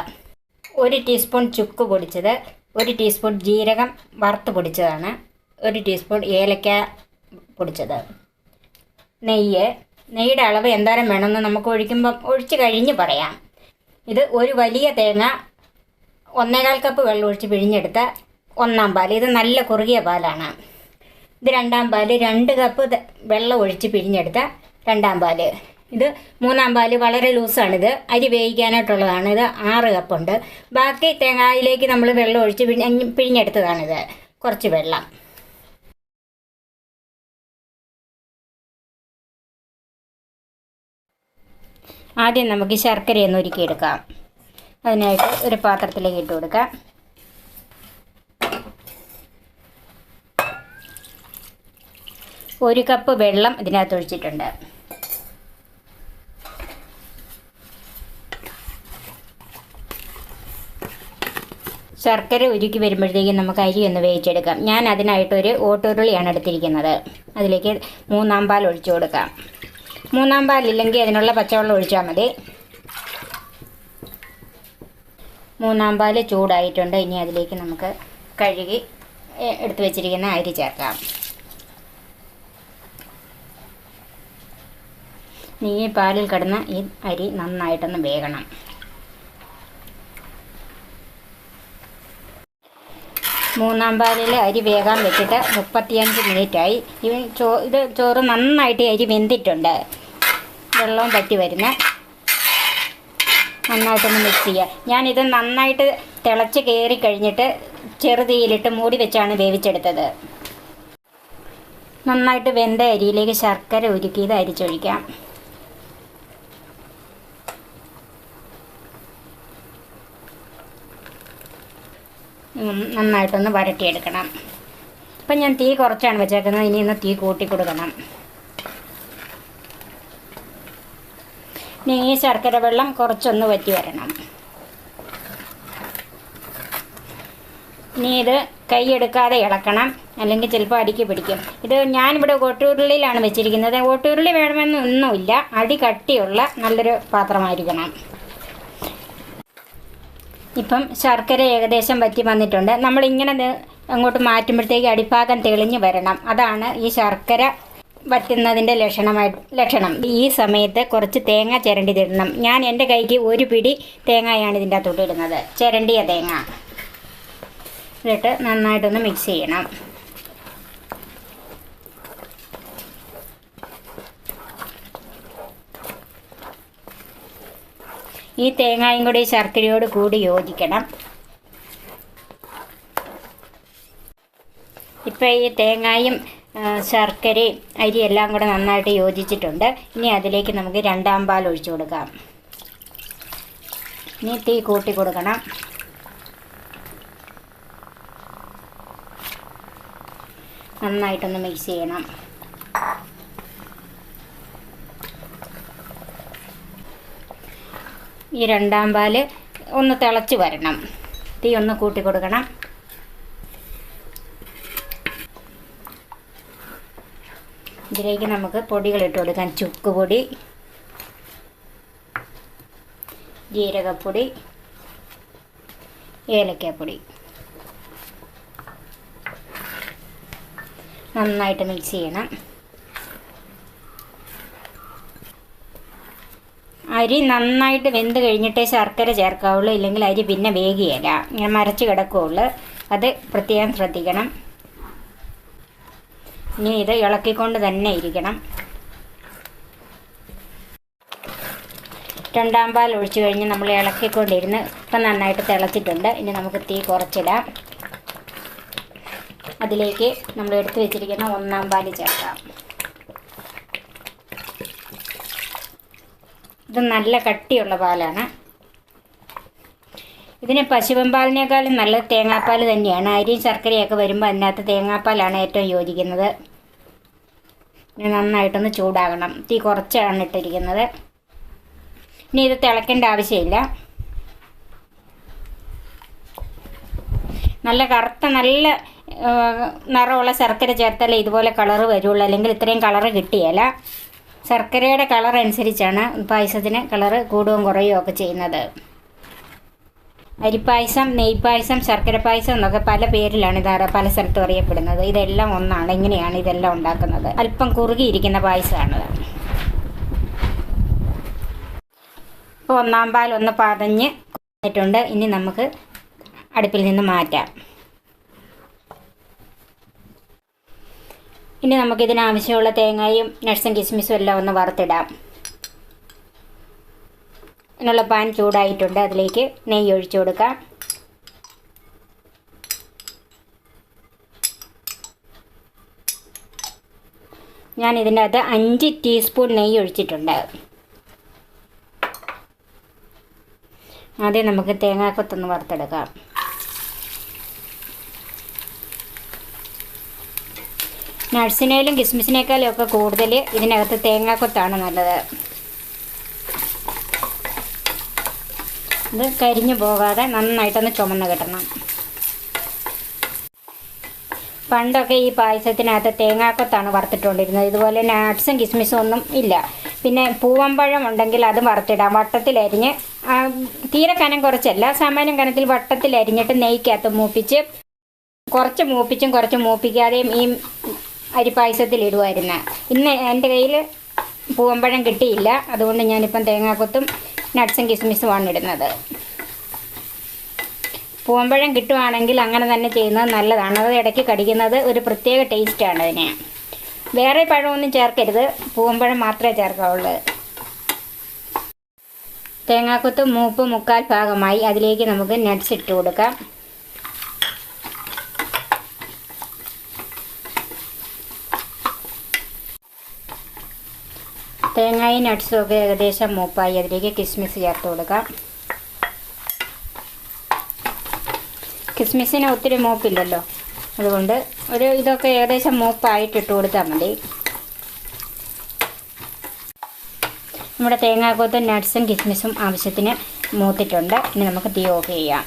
1 ടീസ്പൂൺ ചുക്ക് പൊടിച്ചത്, 1 ടീസ്പൂൺ ജീരകം വറുത്ത് പൊടിച്ചതാണ്, 1 ടീസ്പൂൺ ഏലക്ക പൊടിച്ചത്. നെയ്യുടെ അളവ് എന്തോരം വേണമെന്ന് നമുക്ക് ഒഴിച്ച് കഴിഞ്ഞ് പറയാം. ഇത് ഒരു വലിയ തേങ്ങ 1/4 കപ്പ് വെള്ളം ഒഴിച്ച് പിഴിഞ്ഞെടുത്ത 1-ാം പാൽ. ഇത് നല്ല കുറുകിയ പാലാണ്. ഇത് 2-ാം പാൽ, 2 കപ്പ് വെള്ളം ഒഴിച്ച് പിഴിഞ്ഞെടുത്ത 2-ാം പാൽ. ഇത് 3-ാം പാൽ വളരെ ലൂസാണിത്, അരി വേവിക്കാനായിട്ടുള്ളതാണ്. ഇത് 6 കപ്പുണ്ട്. ബാക്കി തേങ്ങയിലേക്ക് നമ്മൾ വെള്ളം ഒഴിച്ച് പിഴിഞ്ഞെടുത്തതാണിത്. കുറച്ച് വെള്ളം. ആദ്യം നമുക്ക് ശർക്കരയൊന്ന് ഉരുക്കിയെടുക്കാം. അതിനായിട്ട് ഒരു പാത്രത്തിലേക്ക് ഇട്ട് കൊടുക്കാം. ഒരു കപ്പ് വെള്ളം ഇതിനകത്ത് ഒഴിച്ചിട്ടുണ്ട്. ശർക്കര ഉരുക്കി വരുമ്പോഴത്തേക്കും നമുക്ക് അരി ഒന്ന് വേവിച്ചെടുക്കാം. ഞാൻ അതിനായിട്ടൊരു ഓട്ടുരുളിയാണ് എടുത്തിരിക്കുന്നത്. അതിലേക്ക് 3-ാം പാൽ ഒഴിച്ചു കൊടുക്കാം. 3-ാം പാലില്ലെങ്കിൽ അതിനുള്ള പച്ചവെള്ളം ഒഴിച്ചാൽ മതി. 3-ാം പാൽ ചൂടായിട്ടുണ്ട്. ഇനി അതിലേക്ക് നമുക്ക് കഴുകി എടുത്തു വെച്ചിരിക്കുന്ന അരി ചേർക്കാം. ഈ പാലിൽ കിടന്ന് ഈ അരി നന്നായിട്ടൊന്ന് വേകണം. മൂന്നാം പാലിൽ അരി വേകാൻ വെച്ചിട്ട് 35 മിനിറ്റായി. ഇത് ചോറ് നന്നായിട്ട് അരി വെന്തിട്ടുണ്ട്. വെള്ളവും പറ്റി വരുന്ന നന്നായിട്ടൊന്ന് മിക്സ് ചെയ്യുക. ഞാനിത് നന്നായിട്ട് തിളച്ച് കയറി കഴിഞ്ഞിട്ട് ചെറുതീയിലിട്ട് മൂടി വെച്ചാണ് വേവിച്ചെടുത്തത്. നന്നായിട്ട് വെന്ത അരിയിലേക്ക് ശർക്കര ഉരുക്കിയത് അരിച്ചൊഴിക്കാം. നന്നായിട്ടൊന്ന് വരട്ടിയെടുക്കണം. ഇപ്പം ഞാൻ തീ കുറച്ചാണ് വെച്ചേക്കുന്നത്. ഇനി ഒന്ന് തീ കൂട്ടി കൊടുക്കണം. ഇനി ഈ ശർക്കര വെള്ളം കുറച്ചൊന്ന് വറ്റി വരണം. ഇനി ഇത് കൈയെടുക്കാതെ ഇളക്കണം, അല്ലെങ്കിൽ ചിലപ്പോൾ അടിക്ക് പിടിക്കും. ഇത് ഞാനിവിടെ ഓട്ടുരുളിയിലാണ് വെച്ചിരിക്കുന്നത്. ഓട്ടുരുളി വേണമെന്നൊന്നുമില്ല, അടി കട്ടിയുള്ള നല്ലൊരു പാത്രമായിരിക്കണം. ഇപ്പം ശർക്കര ഏകദേശം വറ്റി വന്നിട്ടുണ്ട്. നമ്മളിങ്ങനെ അങ്ങോട്ട് മാറ്റുമ്പോഴത്തേക്ക് അടിഭാഗം തെളിഞ്ഞ് വരണം. അതാണ് ഈ ശർക്കര വറ്റുന്നതിൻ്റെ ലക്ഷണം. ഈ സമയത്ത് കുറച്ച് തേങ്ങ ചിരണ്ടി തരണം. ഞാൻ എൻ്റെ കൈക്ക് ഒരു പിടി തേങ്ങയാണ് ഇതിൻ്റെ അകത്തോട്ട് ഇടുന്നത്, ചിരണ്ടിയ തേങ്ങ. എന്നിട്ട് നന്നായിട്ടൊന്ന് മിക്സ് ചെയ്യണം. ഈ തേങ്ങയും കൂടി ശർക്കരയോട് കൂടി യോജിക്കണം. ഇപ്പോൾ ഈ തേങ്ങയും ശർക്കരയും അരിയെല്ലാം കൂടെ നന്നായിട്ട് യോജിച്ചിട്ടുണ്ട്. ഇനി അതിലേക്ക് നമുക്ക് രണ്ടാം പാൽ ഒഴിച്ചു കൊടുക്കാം. ഇനി തീ കൂട്ടി കൊടുക്കണം. നന്നായിട്ടൊന്ന് മിക്സ് ചെയ്യണം. ഈ രണ്ടാം പാല് ഒന്ന് തിളച്ച് വരണം. തീ ഒന്ന് കൂട്ടി കൊടുക്കണം. ഇതിലേക്ക് നമുക്ക് പൊടികൾ ഇട്ട് കൊടുക്കാം. ചുക്ക് പൊടി, ജീരകപ്പൊടി, ഏലക്കാപ്പൊടി. നന്നായിട്ട് മിക്സ് ചെയ്യണം. അരി നന്നായിട്ട് വെന്ത് കഴിഞ്ഞിട്ടേ ശർക്കര ചേർക്കാവുള്ളൂ, ഇല്ലെങ്കിൽ അരി പിന്നെ വേകുകയില്ല, ഇങ്ങനെ മരച്ച് കിടക്കുകയുള്ളൂ. അത് പ്രത്യേകം ശ്രദ്ധിക്കണം. ഇനി ഇത് ഇളക്കിക്കൊണ്ട് തന്നെ ഇരിക്കണം. രണ്ടാം പാൽ ഒഴിച്ചു കഴിഞ്ഞ് നമ്മൾ ഇളക്കിക്കൊണ്ടിരുന്ന് ഇപ്പം നന്നായിട്ട് തിളച്ചിട്ടുണ്ട്. ഇനി നമുക്ക് തീ കുറച്ചിടാം. അതിലേക്ക് നമ്മൾ എടുത്തു വെച്ചിരിക്കുന്ന ഒന്നാം പാൽ ചേർക്കാം. ഇത് നല്ല കട്ടിയുള്ള പാലാണ്. ഇതിന് പശുവിൻ പാലിനേക്കാളും നല്ലത് തേങ്ങാപ്പാൽ തന്നെയാണ്. അരിയും ശർക്കരയൊക്കെ വരുമ്പോൾ അതിനകത്ത് തേങ്ങാപ്പാലാണ് ഏറ്റവും യോജിക്കുന്നത്. ഇനി നന്നായിട്ടൊന്ന് ചൂടാകണം. തീ കുറച്ചാണ് ഇട്ടിരിക്കുന്നത്. ഇനി ഇത് തിളയ്ക്കേണ്ട ആവശ്യമില്ല. നല്ല കറുത്ത നല്ല നിറമുള്ള ശർക്കര ചേർത്താലേ ഇതുപോലെ കളറ് വരുള്ളൂ, അല്ലെങ്കിൽ ഇത്രയും കളറ് കിട്ടിയല്ല. ശർക്കരയുടെ കളർ അനുസരിച്ചാണ് പായസത്തിന് കളറ് കൂടുകയും കുറയുകയും ഒക്കെ ചെയ്യുന്നത്. അരിപ്പായസം, നെയ്പായസം, ശർക്കര പായസം എന്നൊക്കെ പല പേരിലാണ് ഇത് പല സ്ഥലത്തും അറിയപ്പെടുന്നത്. ഇതെല്ലാം ഒന്നാണ്. ഇങ്ങനെയാണ് ഇതെല്ലാം ഉണ്ടാക്കുന്നത്. അല്പം കുറുകിയിരിക്കുന്ന പായസമാണ്. ഇപ്പോൾ ഒന്നാം പാൽ ഒന്ന് പതഞ്ഞ് വന്നിട്ടുണ്ട്. ഇനി നമുക്ക് അടുപ്പിൽ നിന്ന് മാറ്റാം. ഇനി നമുക്കിതിനാവശ്യമുള്ള തേങ്ങയും നട്ട്സും കിസ്മിസും എല്ലാം ഒന്ന് വറുത്തിടാം. അതിനുള്ള പാൻ ചൂടായിട്ടുണ്ട്. അതിലേക്ക് നെയ്യ് ഒഴിച്ചു കൊടുക്കാം. ഞാൻ ഇതിൻ്റെ അകത്ത് 5 ടീസ്പൂൺ നെയ്യ് ഒഴിച്ചിട്ടുണ്ട്. ആദ്യം നമുക്ക് തേങ്ങാക്കൊത്തൊന്ന് വറുത്തെടുക്കാം. നട്ട്സിനേലും കിസ്മിസിനേക്കാളും ഒക്കെ കൂടുതൽ ഇതിനകത്ത് തേങ്ങാക്കൊത്താണ് നല്ലത്. ഇത് കരിഞ്ഞു പോകാതെ നന്നായിട്ടൊന്ന് ചുമന്ന് കിട്ടണം. പണ്ടൊക്കെ ഈ പായസത്തിനകത്ത് തേങ്ങാക്കൊത്താണ് വറുത്തിട്ടുണ്ടിരുന്നത്. ഇതുപോലെ നട്ട്സും കിസ്മിസും ഒന്നും ഇല്ല. പിന്നെ പൂവമ്പഴം ഉണ്ടെങ്കിൽ അത് വറുത്തിടാം. വട്ടത്തിലരിഞ്ഞ്, തീരെ കനം കുറച്ചല്ല, സാമാന്യം കനത്തിൽ വട്ടത്തിലരിഞ്ഞിട്ട് നെയ്ക്കകത്ത് മൂപ്പിച്ച്, കുറച്ച് മൂപ്പിച്ചും കുറച്ച് മൂപ്പിക്കാതെയും ഈ അരിപ്പായസത്തിൽ ഇടുമായിരുന്നു. ഇന്ന് എൻ്റെ കയ്യിൽ പൂവമ്പഴം കിട്ടിയില്ല. അതുകൊണ്ട് ഞാനിപ്പം തേങ്ങാക്കൊത്തും നട്ട്സും കിസ്മിസുമാണ് ഇടുന്നത്. പൂവമ്പഴം കിട്ടുവാണെങ്കിൽ അങ്ങനെ തന്നെ ചെയ്യുന്നത് നല്ലതാണ്. അത് ഇടയ്ക്ക് കടിക്കുന്നത് ഒരു പ്രത്യേക ടേസ്റ്റാണ് അതിന്. വേറെ പഴമൊന്നും ചേർക്കരുത്, പൂവമ്പഴം മാത്രമേ ചേർക്കാവുള്ളൂ. തേങ്ങാക്കൊത്ത് മൂപ്പ് 3/4 ഭാഗമായി. അതിലേക്ക് നമുക്ക് നട്ട്സ് ഇട്ട് കൊടുക്കാം. തേങ്ങയും നട്ട്സും ഒക്കെ ഏകദേശം മൂപ്പായി. അതിലേക്ക് കിസ്മിസ് ചേർത്ത് കൊടുക്കാം. കിസ്മിസിന് ഒത്തിരി മൂപ്പില്ലല്ലോ, അതുകൊണ്ട് ഇതൊക്കെ ഏകദേശം മൂപ്പായിട്ട് ഇട്ട് കൊടുത്താൽ മതി. നമ്മുടെ തേങ്ങാക്കൊത്തും നട്ട്സും കിസ്മിസും ആവശ്യത്തിന് മൂത്തിട്ടുണ്ട്. ഇനി നമുക്ക് തീ ഓഫ് ചെയ്യാം.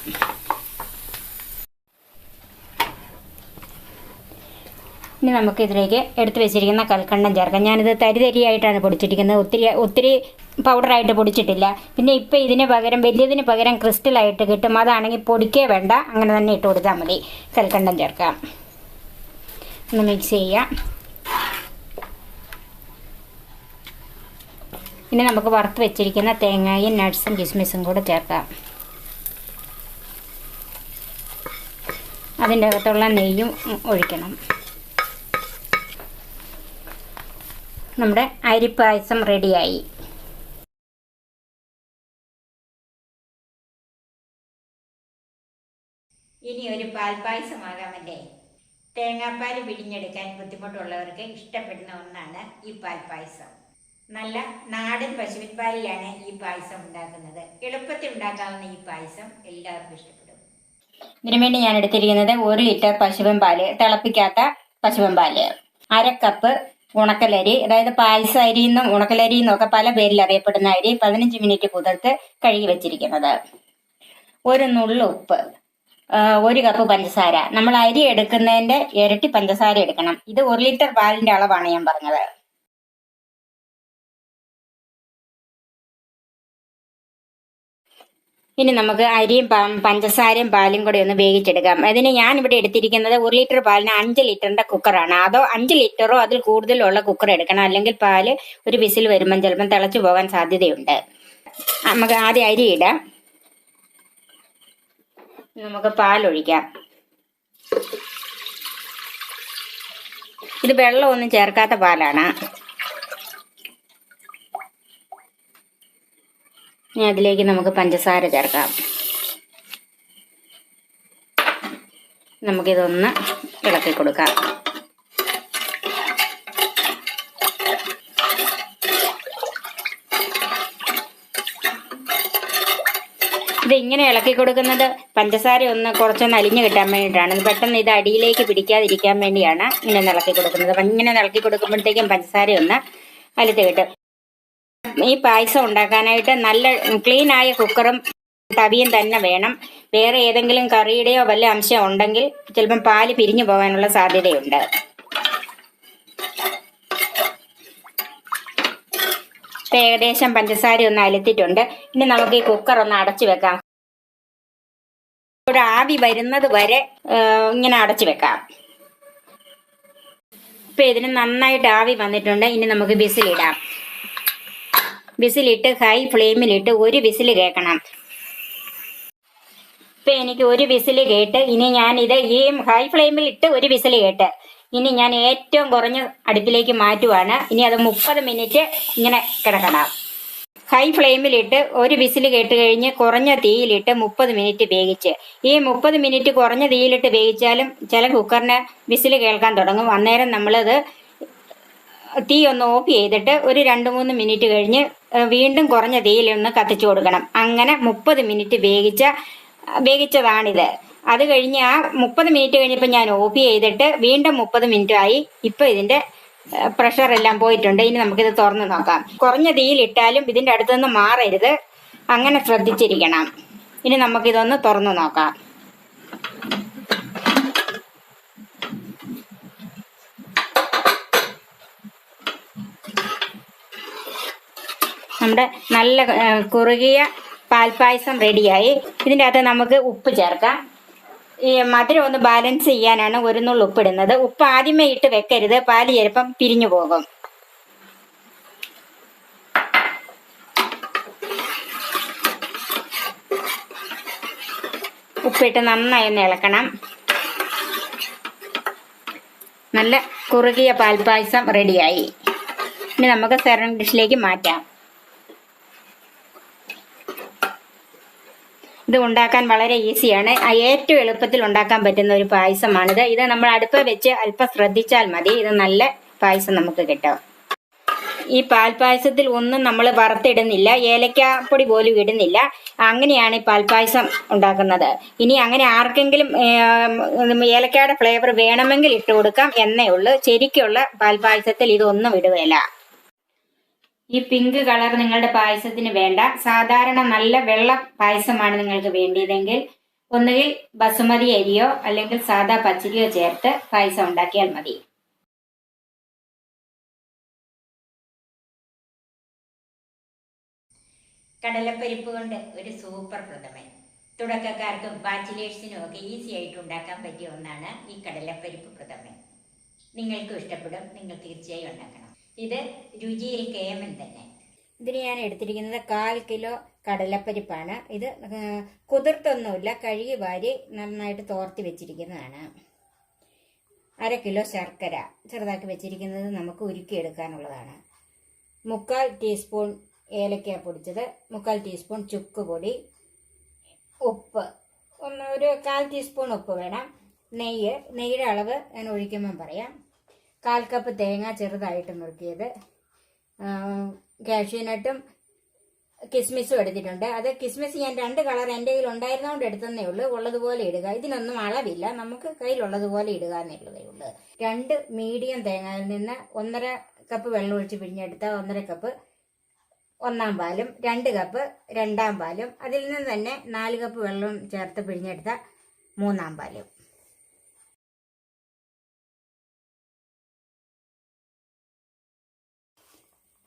ഇനി നമുക്ക് ഇതിലേക്ക് എടുത്തു വെച്ചിരിക്കുന്ന കൽക്കണ്ടം ചേർക്കാം. ഞാനിത് തരിതരിയായിട്ടാണ് പൊടിച്ചിരിക്കുന്നത്, ഒത്തിരി പൗഡറായിട്ട് പൊടിച്ചിട്ടില്ല. പിന്നെ ഇപ്പോൾ ഇതിന് പകരം വലിയതിന് പകരം ക്രിസ്റ്റലായിട്ട് കിട്ടും. അതാണെങ്കിൽ പൊടിക്കേ വേണ്ട, അങ്ങനെ തന്നെ ഇട്ട് കൊടുത്താൽ മതി. കൽക്കണ്ടം ചേർക്കാം. ഒന്ന് മിക്സ് ചെയ്യാം. ഇനി നമുക്ക് വറുത്ത് വെച്ചിരിക്കുന്ന തേങ്ങയും നട്ട്സും കിസ്മിസും കൂടെ ചേർക്കാം. അതിൻ്റെ അകത്തുള്ള നെയ്യും ഒഴിക്കണം. നമ്മുടെ അരിപ്പായസം റെഡിയായി. ഇനി ഒരു പാൽപ്പായസമാകാമല്ലേ. തേങ്ങാപ്പാൽ പിഴിഞ്ഞെടുക്കാൻ ബുദ്ധിമുട്ടുള്ളവർക്ക് ഇഷ്ടപ്പെടുന്ന ഒന്നാണ് ഈ പാൽപ്പായസം. നല്ല നാടൻ പശുവിൻ പാലിലാണ് ഈ പായസം ഉണ്ടാക്കുന്നത്. എളുപ്പത്തിൽ ഉണ്ടാക്കാവുന്ന ഈ പായസം എല്ലാവർക്കും ഇഷ്ടപ്പെടും. ഇതിനുവേണ്ടി ഞാൻ എടുത്തിരിക്കുന്നത് 1 ലിറ്റർ പശുവിൻ പാല്, തിളപ്പിക്കാത്ത പശുവൻ പാല്, 1/2 കപ്പ് ഉണക്കലരി, അതായത് പായസ അരി എന്നും ഉണക്കലരി എന്നും ഒക്കെ പല പേരിൽ അറിയപ്പെടുന്ന അരി 15 മിനിറ്റ് കുതിർത്ത് കഴുകി വെച്ചിരിക്കുന്നത്, 1 നുള്ളു ഉപ്പ്, 1 കപ്പ് പഞ്ചസാര. നമ്മൾ അരി എടുക്കുന്നതിന്റെ ഇരട്ടി പഞ്ചസാര എടുക്കണം. ഇത് 1 ലിറ്റർ പാലിന്റെ അളവാണ് ഞാൻ പറഞ്ഞത്. ഇനി നമുക്ക് അരിയും പഞ്ചസാരയും പാലും കൂടെ ഒന്ന് വേവിച്ചെടുക്കാം. അതിന് ഞാൻ ഇവിടെ എടുത്തിരിക്കുന്നത് 1 ലിറ്റർ പാലിന് 5 ലിറ്ററിന്റെ കുക്കറാണ്. അതോ 5 ലിറ്ററോ അതിൽ കൂടുതലുള്ള കുക്കർ എടുക്കണം. അല്ലെങ്കിൽ പാല് ഒരു വിസിൽ വരുമ്പം ചിലപ്പം തിളച്ചു പോകാൻ സാധ്യതയുണ്ട്. നമുക്ക് ആദ്യം അരി ഇടാം. നമുക്ക് പാലൊഴിക്കാം. ഇത് വെള്ളമൊന്നും ചേർക്കാത്ത പാലാണ്. ഇനി അതിലേക്ക് നമുക്ക് പഞ്ചസാര ചേർക്കാം. നമുക്കിതൊന്ന് ഇളക്കി കൊടുക്കാം. ഇത് ഇങ്ങനെ ഇളക്കി കൊടുക്കുന്നത് പഞ്ചസാര കുറച്ചൊന്ന് അലിഞ്ഞു കിട്ടാൻ വേണ്ടിയിട്ടാണ്. പെട്ടെന്ന് ഇത് അടിയിലേക്ക് പിടിക്കാതിരിക്കാൻ വേണ്ടിയാണ് ഇങ്ങനെ ഇളക്കി കൊടുക്കുന്നത്. ഇങ്ങനെ ഇളക്കി കൊടുക്കുമ്പോഴത്തേക്കും പഞ്ചസാര ഒന്ന് അലുത്ത് കിട്ടും. ഈ പായസം ഉണ്ടാക്കാനായിട്ട് നല്ല ക്ലീൻ ആയ കുക്കറും തവിയും തന്നെ വേണം. വേറെ ഏതെങ്കിലും കറിയുടെയോ വല്ല അംശം ഉണ്ടെങ്കിൽ ചിലപ്പം പാല് പിരിഞ്ഞു പോകാനുള്ള സാധ്യതയുണ്ട്. ഏകദേശം പഞ്ചസാര ഒന്ന് അലുത്തിട്ടുണ്ട്. ഇനി നമുക്ക് ഈ കുക്കർ ഒന്ന് അടച്ചു വെക്കാം. ഒരു ആവി വരുന്നത് വരെ ഇങ്ങനെ അടച്ചു വെക്കാം. ഇപ്പൊ ഇതിന് നന്നായിട്ട് ആവി വന്നിട്ടുണ്ട്. ഇനി നമുക്ക് വിസിലിടാം. വിസിലിട്ട് ഹൈ ഫ്ലെയിമിലിട്ട് 1 വിസിൽ കേൾക്കണം. ഇപ്പൊ എനിക്ക് 1 വിസിൽ കേട്ട് ഇനി ഞാൻ ഇത് ഈ ഹൈ ഫ്ലെയിമിൽ ഇട്ട് 1 വിസിൽ കേട്ട് ഇനി ഞാൻ ഏറ്റവും കുറഞ്ഞ അടുപ്പിലേക്ക് മാറ്റുവാണ്. ഇനി അത് 30 മിനിറ്റ് ഇങ്ങനെ കിടക്കണം. ഹൈ ഫ്ലെയിമിലിട്ട് 1 വിസിൽ കേട്ട് കഴിഞ്ഞ് കുറഞ്ഞ തീയിലിട്ട് 30 മിനിറ്റ് വേവിച്ച്. ഈ 30 മിനിറ്റ് കുറഞ്ഞ തീയിലിട്ട് വേവിച്ചാലും ചില കുക്കറിന് വിസിൽ കേൾക്കാൻ തുടങ്ങും. അന്നേരം നമ്മളത് തീ ഒന്ന് ഓഫ് ചെയ്തിട്ട് ഒരു 2-3 മിനിറ്റ് കഴിഞ്ഞ് വീണ്ടും കുറഞ്ഞ തീയിലൊന്ന് കത്തിച്ചു കൊടുക്കണം. അങ്ങനെ 30 മിനിറ്റ് വേവിച്ചതാണിത്. അത് കഴിഞ്ഞ് ആ 30 മിനിറ്റ് കഴിഞ്ഞപ്പോൾ ഞാൻ ഓഫ് ചെയ്തിട്ട് വീണ്ടും 30 മിനിറ്റ് ആയി. ഇപ്പൊ ഇതിന്റെ പ്രഷർ എല്ലാം പോയിട്ടുണ്ട്. ഇനി നമുക്കിത് തുറന്ന് നോക്കാം. കുറഞ്ഞ തീയിലിട്ടാലും ഇതിന്റെ അടുത്തുനിന്ന് മാറരുത്, അങ്ങനെ ശ്രദ്ധിച്ചിരിക്കണം. ഇനി നമുക്കിതൊന്ന് തുറന്നു നോക്കാം. നമ്മുടെ നല്ല കുറുകിയ പാൽപ്പായസം റെഡിയായി. ഇതിൻ്റെ അകത്ത് നമുക്ക് ഉപ്പ് ചേർക്കാം. ഈ മധുരം ഒന്ന് ബാലൻസ് ചെയ്യാനാണ് 1 നുള്ളു ഉപ്പിടുന്നത്. ഉപ്പ് ആദ്യമേ ഇട്ട് വെക്കരുത്, പാല് ചിലപ്പം പിരിഞ്ഞു പോകും. ഉപ്പിട്ട് നന്നായി ഒന്ന് ഇളക്കണം. നല്ല കുറുകിയ പാൽപ്പായസം റെഡിയായി. ഇനി നമുക്ക് സെർവിംഗ് ഡിഷിലേക്ക് മാറ്റാം. ഇത് ഉണ്ടാക്കാൻ വളരെ ഈസിയാണ്. ഏറ്റവും എളുപ്പത്തിൽ ഉണ്ടാക്കാൻ പറ്റുന്ന ഒരു പായസമാണിത്. ഇത് നമ്മൾ അടുപ്പ് വെച്ച് അല്പം ശ്രദ്ധിച്ചാൽ മതി. ഇത് നല്ല പായസം നമുക്ക് കിട്ടും. ഈ പാൽപ്പായസത്തിൽ ഒന്നും നമ്മൾ വറുത്തിടുന്നില്ല, ഏലക്കാപ്പൊടി പോലും ഇടുന്നില്ല. അങ്ങനെയാണ് ഈ പാൽപ്പായസം ഉണ്ടാക്കുന്നത്. ഇനി അങ്ങനെ ആർക്കെങ്കിലും ഏലക്കയുടെ ഫ്ലേവർ വേണമെങ്കിൽ ഇട്ട് കൊടുക്കാം എന്നേ ഉള്ളൂ. ശരിക്കുള്ള പാൽപ്പായസത്തിൽ ഇതൊന്നും ഇടുകയില്ല. ഈ പിങ്ക് കളർ നിങ്ങളുടെ പായസത്തിന് വേണ്ട. സാധാരണ നല്ല വെള്ള പായസമാണ് നിങ്ങൾക്ക് വേണ്ടിയതെങ്കിൽ ഒന്നുകിൽ ബസുമതി അരിയോ അല്ലെങ്കിൽ സാദാ പച്ചരിയോ ചേർത്ത് പായസം ഉണ്ടാക്കിയാൽ മതി. കടലപ്പരിപ്പ് കൊണ്ട് ഒരു സൂപ്പർ പ്രഥമൻ. തുടക്കക്കാർക്കും ബാച്ചിലേഴ്സിനും ഒക്കെ ഈസി ആയിട്ട് ഉണ്ടാക്കാൻ പറ്റിയ ഒന്നാണ് ഈ കടലപ്പരിപ്പ് പ്രഥമൻ. നിങ്ങൾക്കും ഇഷ്ടപ്പെടും. നിങ്ങൾ തീർച്ചയായും ഉണ്ടാക്കണം. ഇത് രുചിയിൽ കേമൻ തന്നെ. ഇതിന് ഞാൻ എടുത്തിരിക്കുന്നത് 1/4 കിലോ കടലപ്പരിപ്പാണ്. ഇത് കുതിർത്തൊന്നുമില്ല, കഴുകി വാരി നന്നായിട്ട് തോർത്തി വെച്ചിരിക്കുന്നതാണ്. 1/2 കിലോ ശർക്കര ചെറുതാക്കി വെച്ചിരിക്കുന്നത് നമുക്ക് ഉരുക്കിയെടുക്കാനുള്ളതാണ്. 3/4 ടീസ്പൂൺ ഏലക്ക പൊടിച്ചത്, 3/4 ടീസ്പൂൺ ചുക്ക് പൊടി, ഉപ്പ് ഒരു 1/4 ടീസ്പൂൺ ഉപ്പ് വേണം. നെയ്യുടെ അളവ് ഞാൻ ഒഴിക്കുമ്പം പറയാം. 1/4 കപ്പ് തേങ്ങ ചെറുതായിട്ട് നുറുക്കിയത്, കാഷ്യൂനട്ടും കിസ്മിസും എടുത്തിട്ടുണ്ട്. അത് കിസ്മിസ് ഞാൻ 2 കളർ എൻ്റെ കയ്യിൽ ഉണ്ടായിരുന്നതുകൊണ്ട് എടുത്തതേ ഉള്ളൂ. ഉള്ളതുപോലെ ഇടുക. ഇതിനൊന്നും അളവില്ല, നമുക്ക് കയ്യിലുള്ളതുപോലെ ഇടുക എന്നുള്ളതേ ഉള്ളൂ. 2 മീഡിയം തേങ്ങയിൽ നിന്ന് 1.5 കപ്പ് വെള്ളം ഒഴിച്ച് പിഴിഞ്ഞെടുത്ത 1.5 കപ്പ് 1-ാം പാലും 2 കപ്പ് 2-ാം പാലും അതിൽ നിന്ന് തന്നെ 4 കപ്പ് വെള്ളം ചേർത്ത് പിഴിഞ്ഞെടുത്ത 3-ാം പാലും.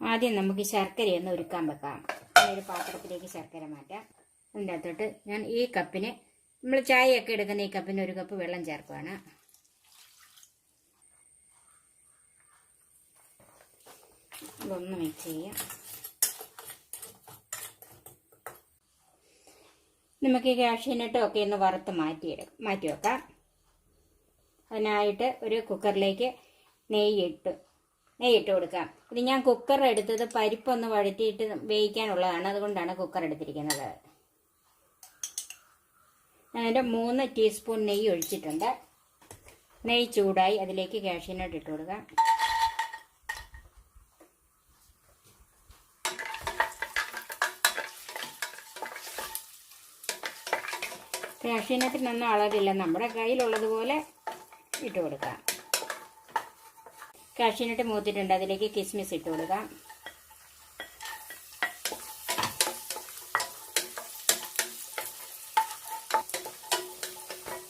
ആദ്യം നമുക്ക് ശർക്കരയൊന്ന് ഉരുക്കാൻ വെക്കാം. ഒരു പാത്രത്തിലേക്ക് ശർക്കര മാറ്റാം. അതിൻ്റെ അകത്തോട്ട് ഞാൻ ഈ കപ്പിന്, നമ്മൾ ചായയൊക്കെ എടുക്കുന്ന ഈ കപ്പിന് 1 കപ്പ് വെള്ളം ചേർക്കുകയാണ്. ഇതൊന്ന് മിക്സ് ചെയ്യാം. നമുക്ക് ഈ കാഷ്യൂനട്ടൊക്കെ ഒന്ന് വറുത്ത് മാറ്റി വെക്കാം. അതിനായിട്ട് ഒരു കുക്കറിലേക്ക് നെയ്യിട്ട് കൊടുക്കാം. ഇത് ഞാൻ കുക്കർ എടുത്തത് പരിപ്പൊന്ന് വഴറ്റിയിട്ട് വേവിക്കാനുള്ളതാണ്, അതുകൊണ്ടാണ് കുക്കർ എടുത്തിരിക്കുന്നത്. ഞാനതിൻ്റെ 3 ടീസ്പൂൺ നെയ്യ് ഒഴിച്ചിട്ടുണ്ട്. നെയ്യ് ചൂടായി അതിലേക്ക് കാഷ്യൂനട്ട് ഇട്ട് കൊടുക്കാം. കാഷ്യൂനട്ടിനൊന്നും അളവില്ല, നമ്മുടെ കയ്യിലുള്ളതുപോലെ ഇട്ട് കൊടുക്കാം. കാഷ്യൂനട്ട് മൂത്തിട്ടുണ്ട്, അതിലേക്ക് കിസ്മിസ് ഇട്ട് കൊടുക്കാം.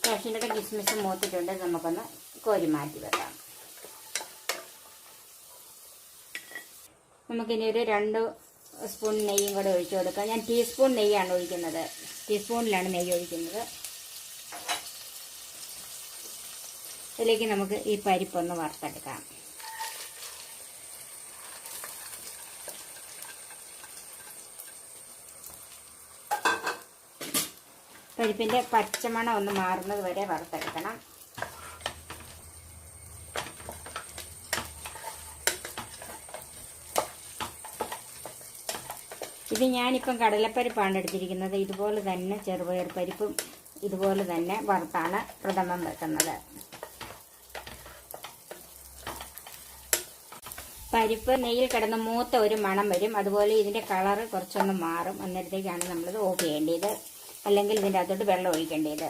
കാഷ്യൂനട്ട് കിസ്മിസ് മൂത്തിട്ടുണ്ട്, നമുക്കൊന്ന് കോരി മാറ്റി വെക്കാം. നമുക്കിനി ഒരു 2 സ്പൂൺ നെയ്യും കൂടെ ഒഴിച്ചു കൊടുക്കാം. ഞാൻ ടീസ്പൂൺ നെയ്യാണ് ഒഴിക്കുന്നത്, ടീസ്പൂണിലാണ് നെയ്യ് ഒഴിക്കുന്നത്. ഇതിലേക്ക് നമുക്ക് ഈ പരിപ്പൊന്ന് വറുത്തെടുക്കാം. പരിപ്പിൻ്റെ പച്ചമണം ഒന്ന് മാറുന്നത് വരെ വറുത്തെടുക്കണം. ഇത് ഞാനിപ്പം കടലപ്പരിപ്പാണ് എടുത്തിരിക്കുന്നത്. ഇതുപോലെ തന്നെ ചെറുപയർ പരിപ്പും ഇതുപോലെ തന്നെ വറുത്താണ് പ്രഥമൻ വെക്കുന്നത്. പരിപ്പ് നെയ്യിൽ കിടന്ന് മൂത്ത ഒരു മണം വരും, അതുപോലെ ഇതിൻ്റെ കളറ് കുറച്ചൊന്ന് മാറും. അന്നേരത്തേക്കാണ് നമ്മളിത് ഓഫ് ചെയ്യേണ്ടത്, അല്ലെങ്കിൽ ഇതിൻ്റെ അകത്തോട്ട് വെള്ളം ഒഴിക്കേണ്ടത്.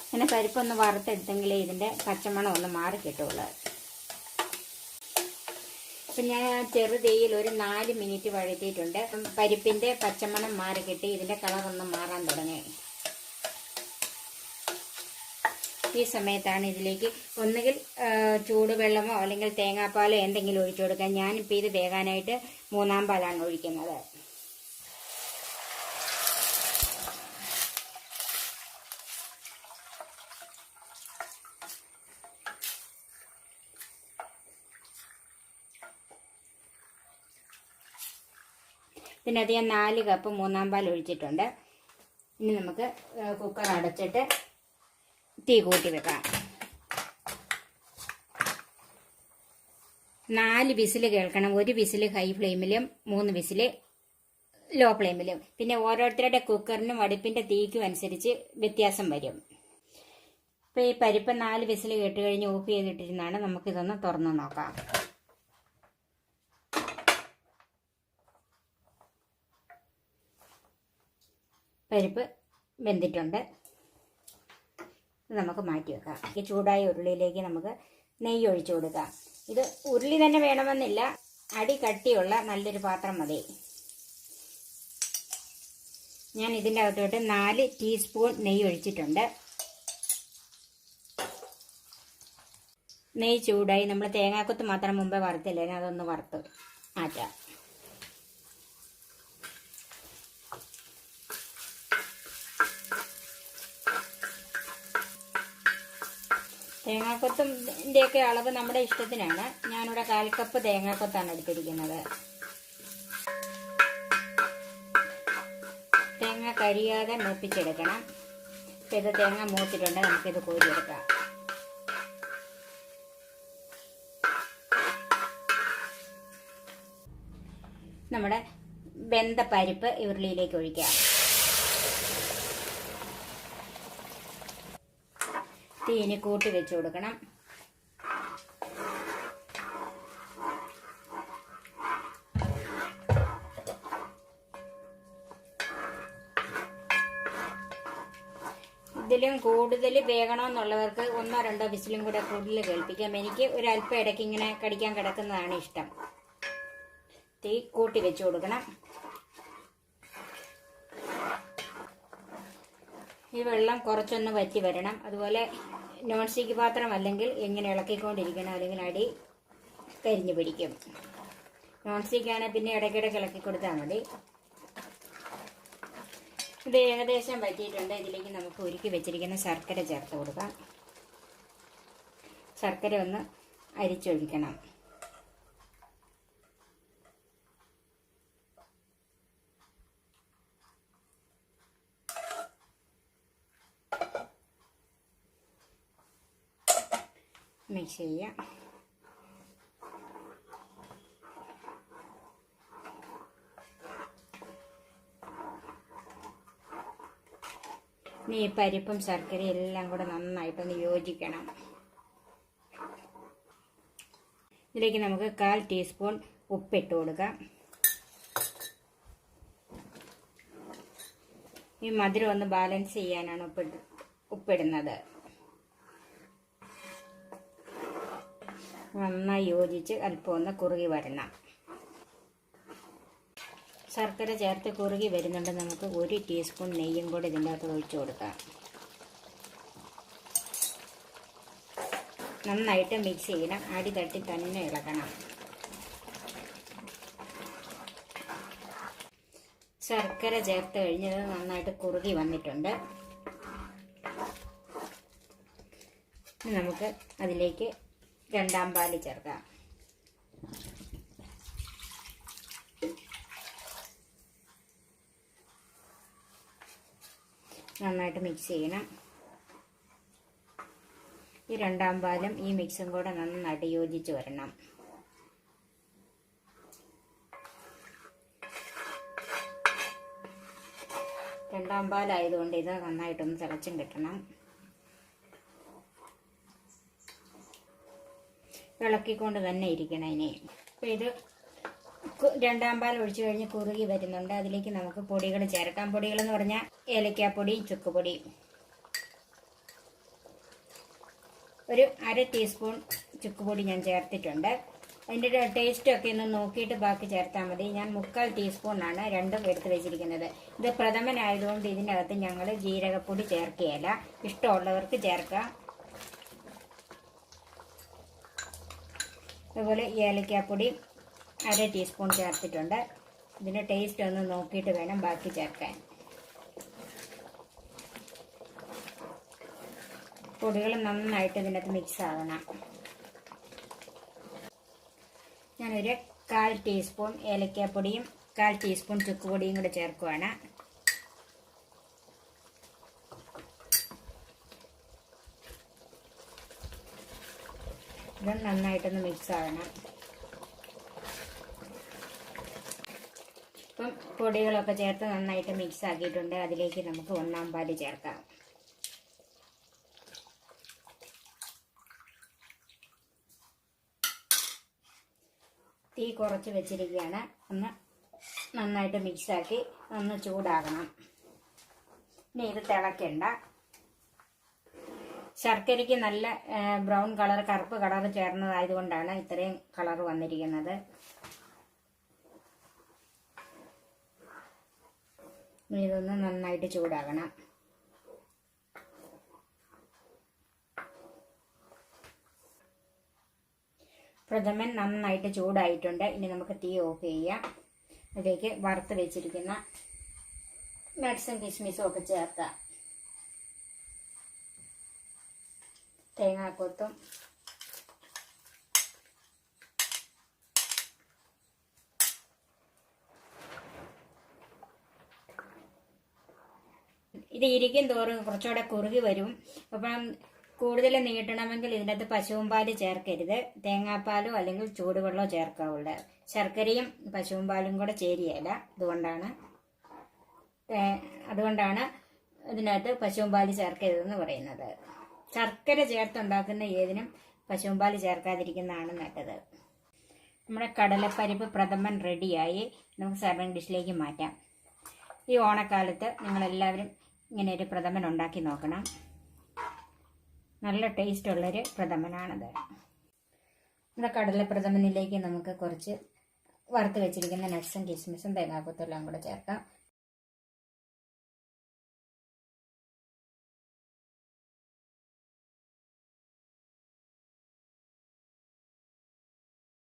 അങ്ങനെ പരിപ്പൊന്ന് വറുത്തെടുത്തെങ്കിലേ ഇതിൻ്റെ പച്ചമണം ഒന്ന് മാറി കിട്ടുള്ളൂ. അപ്പം ഞാൻ ചെറുതീയിൽ ഒരു 4 മിനിറ്റ് വഴറ്റിയിട്ടുണ്ട്. പരിപ്പിൻ്റെ പച്ചമണം മാറി കിട്ടി, ഇതിൻ്റെ കളറൊന്ന് മാറാൻ തുടങ്ങി. ഈ സമയത്താണ് ഇതിലേക്ക് ഒന്നുകിൽ ചൂടുവെള്ളമോ അല്ലെങ്കിൽ തേങ്ങാപ്പാലോ എന്തെങ്കിലും ഒഴിച്ചു കൊടുക്കാം. ഞാനിപ്പോൾ ഇത് വേകാനായിട്ട് 3-ാം പാലാണ് ഒഴിക്കുന്നത്. ഇതിനകത്ത് ഞാൻ 4 കപ്പ് 3-ാം പാൽ ഒഴിച്ചിട്ടുണ്ട്. ഇനി നമുക്ക് കുക്കർ അടച്ചിട്ട് തീ കൂട്ടി വെക്കാം. 4 വിസിൽ കേൾക്കണം. 1 വിസിൽ ഹൈ ഫ്ലെയിമിലും 3 വിസിൽ ലോ ഫ്ലെയിമിലും. പിന്നെ ഓരോരുത്തരുടെ കുക്കറിനും അടുപ്പിൻ്റെ തീക്കും അനുസരിച്ച് വ്യത്യാസം വരും. ഇപ്പോൾ ഈ പരിപ്പ് 4 വിസിൽ കേട്ട് കഴിഞ്ഞ് ഓഫ് ചെയ്തിട്ടിരുന്നാണ്. നമുക്കിതൊന്ന് തുറന്ന് നോക്കാം. പരിപ്പ് വെന്തിട്ടുണ്ട്, നമുക്ക് മാറ്റി വെക്കാം. ഈ ചൂടായ ഉരുളിയിലേക്ക് നമുക്ക് നെയ്യ് ഒഴിച്ചു കൊടുക്കാം. ഇത് ഉരുളി തന്നെ വേണമെന്നില്ല, അടി കട്ടിയുള്ള നല്ലൊരു പാത്രം മതി. ഞാൻ ഇതിൻ്റെ അകത്തോട്ട് 4 ടീസ്പൂൺ നെയ്യ് ഒഴിച്ചിട്ടുണ്ട്. നെയ്യ് ചൂടായി. നമ്മൾ തേങ്ങാക്കൊത്ത് മാത്രം മുമ്പേ വറുത്തില്ലേ, അതൊന്ന് വറുത്ത് മാറ്റാം. തേങ്ങാക്കൊത്തിൻ്റെയൊക്കെ അളവ് നമ്മുടെ ഇഷ്ടത്തിനാണ്. ഞാനിവിടെ 1/4 കപ്പ് തേങ്ങാക്കൊത്താണ് എടുത്തിരിക്കുന്നത്. തേങ്ങ കരിയാതെ മൂപ്പിച്ചെടുക്കണം. ഇപ്പം ഇത് തേങ്ങ മൂത്തിട്ടുണ്ട്, നമുക്കിത് കോരിയെടുക്കാം. നമ്മുടെ വെന്ത പരിപ്പ് ഉരുളിയിലേക്ക് ഒഴിക്കാം. തീനി കൂട്ടി വെച്ച് കൊടുക്കണം. ഇതിലും കൂടുതൽ വേകണമെന്നുള്ളവർക്ക് 1-2 വിസിലും കൂടെ കൂടുതൽ കേൾപ്പിക്കാം. എനിക്ക് ഒരല്പം ഇടയ്ക്ക് ഇങ്ങനെ കടിക്കാൻ കിടക്കുന്നതാണ് ഇഷ്ടം. തീ കൂട്ടി വെച്ച് കൊടുക്കണം. ഈ വെള്ളം കുറച്ചൊന്ന് വറ്റി വരണം. അതുപോലെ നോൺ സ്റ്റിക്ക് പാത്രം അല്ലെങ്കിൽ ഇങ്ങനെ ഇളക്കിക്കൊണ്ടിരിക്കണം, അല്ലെങ്കിൽ അടി കരിഞ്ഞു പിടിക്കും. നോൺ സ്റ്റിക്കാണെങ്കിൽ പിന്നെ ഇടയ്ക്കിടയ്ക്ക് ഇളക്കി കൊടുത്താൽ മതി. ഇത് ഏകദേശം വറ്റിയിട്ടുണ്ട്. ഇതിലേക്ക് നമുക്ക് ഉരുക്കി വെച്ചിരിക്കുന്ന ശർക്കര ചേർത്ത് കൊടുക്കാം. ശർക്കര ഒന്ന് അരിച്ചൊഴിക്കണം. മിക്സ് ചെയ്യാം. ഇനി ഈ പരിപ്പും ശർക്കരയും എല്ലാം കൂടെ നന്നായിട്ടൊന്ന് യോജിക്കണം. ഇതിലേക്ക് നമുക്ക് 1/4 ടീസ്പൂൺ ഉപ്പിട്ട് കൊടുക്കാം. ഈ മധുരം ഒന്ന് ബാലൻസ് ചെയ്യാനാണ് ഉപ്പിടുന്നത്. നന്നായി യോജിച്ച് അല്പം ഒന്ന് കുറുകി വരണം. ശർക്കര ചേർത്ത് കുറുകി വരുന്നുണ്ട്. നമുക്ക് 1 ടീസ്പൂൺ നെയ്യും കൂടി ഇതിൻ്റെ അകത്ത് ഒഴിച്ചു കൊടുക്കാം. നന്നായിട്ട് മിക്സ് ചെയ്യണം. അടി തട്ടി തന്നെ ഇളക്കണം. ശർക്കര ചേർത്ത് കഴിഞ്ഞത് നന്നായിട്ട് കുറുകി വന്നിട്ടുണ്ട്. ഇനി നമുക്ക് അതിലേക്ക് 2ാം പാല് ചേർക്കാം. നന്നായിട്ട് മിക്സ് ചെയ്യണം. ഈ 2ാം പാലും ഈ മിക്സും കൂടെ നന്നായിട്ട് യോജിച്ച് വരണം. രണ്ടാം പാലായതുകൊണ്ട് ഇത് നന്നായിട്ടൊന്ന് തിളച്ചും കിട്ടണം. ഇളക്കിക്കൊണ്ട് തന്നെ ഇരിക്കണം. ഇനി അപ്പോൾ ഇത് 2ാം പാൽ ഒഴിച്ചു കഴിഞ്ഞ് കുറുകി വരുന്നുണ്ട്. അതിലേക്ക് നമുക്ക് പൊടികൾ ചേർക്കാം. പൊടികളെന്ന് പറഞ്ഞാൽ ഏലക്കാപ്പൊടി, ചുക്കുപൊടി, ഒരു 1/2 ടീസ്പൂൺ ചുക്കുപൊടി ഞാൻ ചേർത്തിട്ടുണ്ട്. അതിൻ്റെ ടേസ്റ്റൊക്കെ ഒന്ന് നോക്കിയിട്ട് ബാക്കി ചേർത്താൽ മതി. ഞാൻ 3/4 ടീസ്പൂണാണ് രണ്ടും എടുത്ത് വെച്ചിരിക്കുന്നത്. ഇത് പ്രഥമനായതുകൊണ്ട് ഇതിനകത്ത് ഞങ്ങൾ ജീരകപ്പൊടി ചേർക്കുകയില്ല. ഇഷ്ടമുള്ളവർക്ക് ചേർക്കാം. അതുപോലെ ഏലക്കാപ്പൊടി 1/2 ടീസ്പൂൺ ചേർത്തിട്ടുണ്ട്. ഇതിൻ്റെ ടേസ്റ്റ് ഒന്ന് നോക്കിയിട്ട് വേണം ബാക്കി ചേർക്കാൻ. പൊടികൾ നന്നായിട്ട് ഇതിനകത്ത് മിക്സ് ആവണം. ഞാനൊരു 1/4 ടീസ്പൂൺ ഏലക്കാപ്പൊടിയും 1/4 ടീസ്പൂൺ ചുക്കുപൊടിയും കൂടെ ചേർക്കുവാണ്. ഇത് നന്നായിട്ടൊന്ന് മിക്സ് ആവണം. ഇപ്പം പൊടികളൊക്കെ ചേർത്ത് നന്നായിട്ട് മിക്സ് ആക്കിയിട്ടുണ്ട്. അതിലേക്ക് നമുക്ക് 1ാം പാല് ചേർക്കാം. തീ കുറച്ച് വെച്ചിരിക്കുകയാണ്. ഒന്ന് നന്നായിട്ട് മിക്സാക്കി ഒന്ന് ചൂടാകണം. ഇനി ഇത് തിളയ്ക്കണ്ട. ശർക്കരയ്ക്ക് നല്ല ബ്രൗൺ കളർ, കറുപ്പ് കളർ ചേർന്നതായതുകൊണ്ടാണ് ഇത്രയും കളർ വന്നിരിക്കുന്നത്. ഇതൊന്ന് നന്നായിട്ട് ചൂടാകണം. പ്രഥമൻ നന്നായിട്ട് ചൂടായിട്ടുണ്ട്. ഇനി നമുക്ക് തീ ഓഫ് ചെയ്യാം. അതിലേക്ക് വറുത്ത് വെച്ചിരിക്കുന്ന നട്ട്സും കിസ്മിസും ഒക്കെ ചേർക്കാം. തേങ്ങാക്കൊത്തും ഇത് ഇരിക്കും തോറും കുറച്ചുകൂടെ കുറുകി വരും. അപ്പം കൂടുതൽ നീട്ടണമെങ്കിൽ ഇതിനകത്ത് പശുവും പാല് ചേർക്കരുത്. തേങ്ങാപ്പാലോ അല്ലെങ്കിൽ ചൂടുവെള്ളമോ ചേർക്കാവുള്ളൂ. ശർക്കരയും പശുവും പാലും കൂടെ ചേരുകയില്ല. അതുകൊണ്ടാണ് ഇതിനകത്ത് പശുവും പാല് ചേർക്കരുതെന്ന് പറയുന്നത്. ശർക്കര ചേർത്തുണ്ടാക്കുന്ന ഏതിനും പശുവും പാല് ചേർക്കാതിരിക്കുന്നതാണ് നല്ലത്. നമ്മുടെ കടലപ്പരിപ്പ് പ്രഥമൻ റെഡിയായി. നമുക്ക് സർവിംഗ് ഡിഷിലേക്ക് മാറ്റാം. ഈ ഓണക്കാലത്ത് നിങ്ങളെല്ലാവരും ഇങ്ങനെ ഒരു പ്രഥമൻ ഉണ്ടാക്കി നോക്കണം. നല്ല ടേസ്റ്റുള്ളൊരു പ്രഥമനാണത്. നമ്മുടെ കടലപ്രഥമനിലേക്ക് നമുക്ക് കുറച്ച് വറുത്ത് വെച്ചിരിക്കുന്ന നട്ട്സും കിസ്മിസും തേങ്ങാക്കൊത്തെല്ലാം കൂടെ ചേർക്കാം.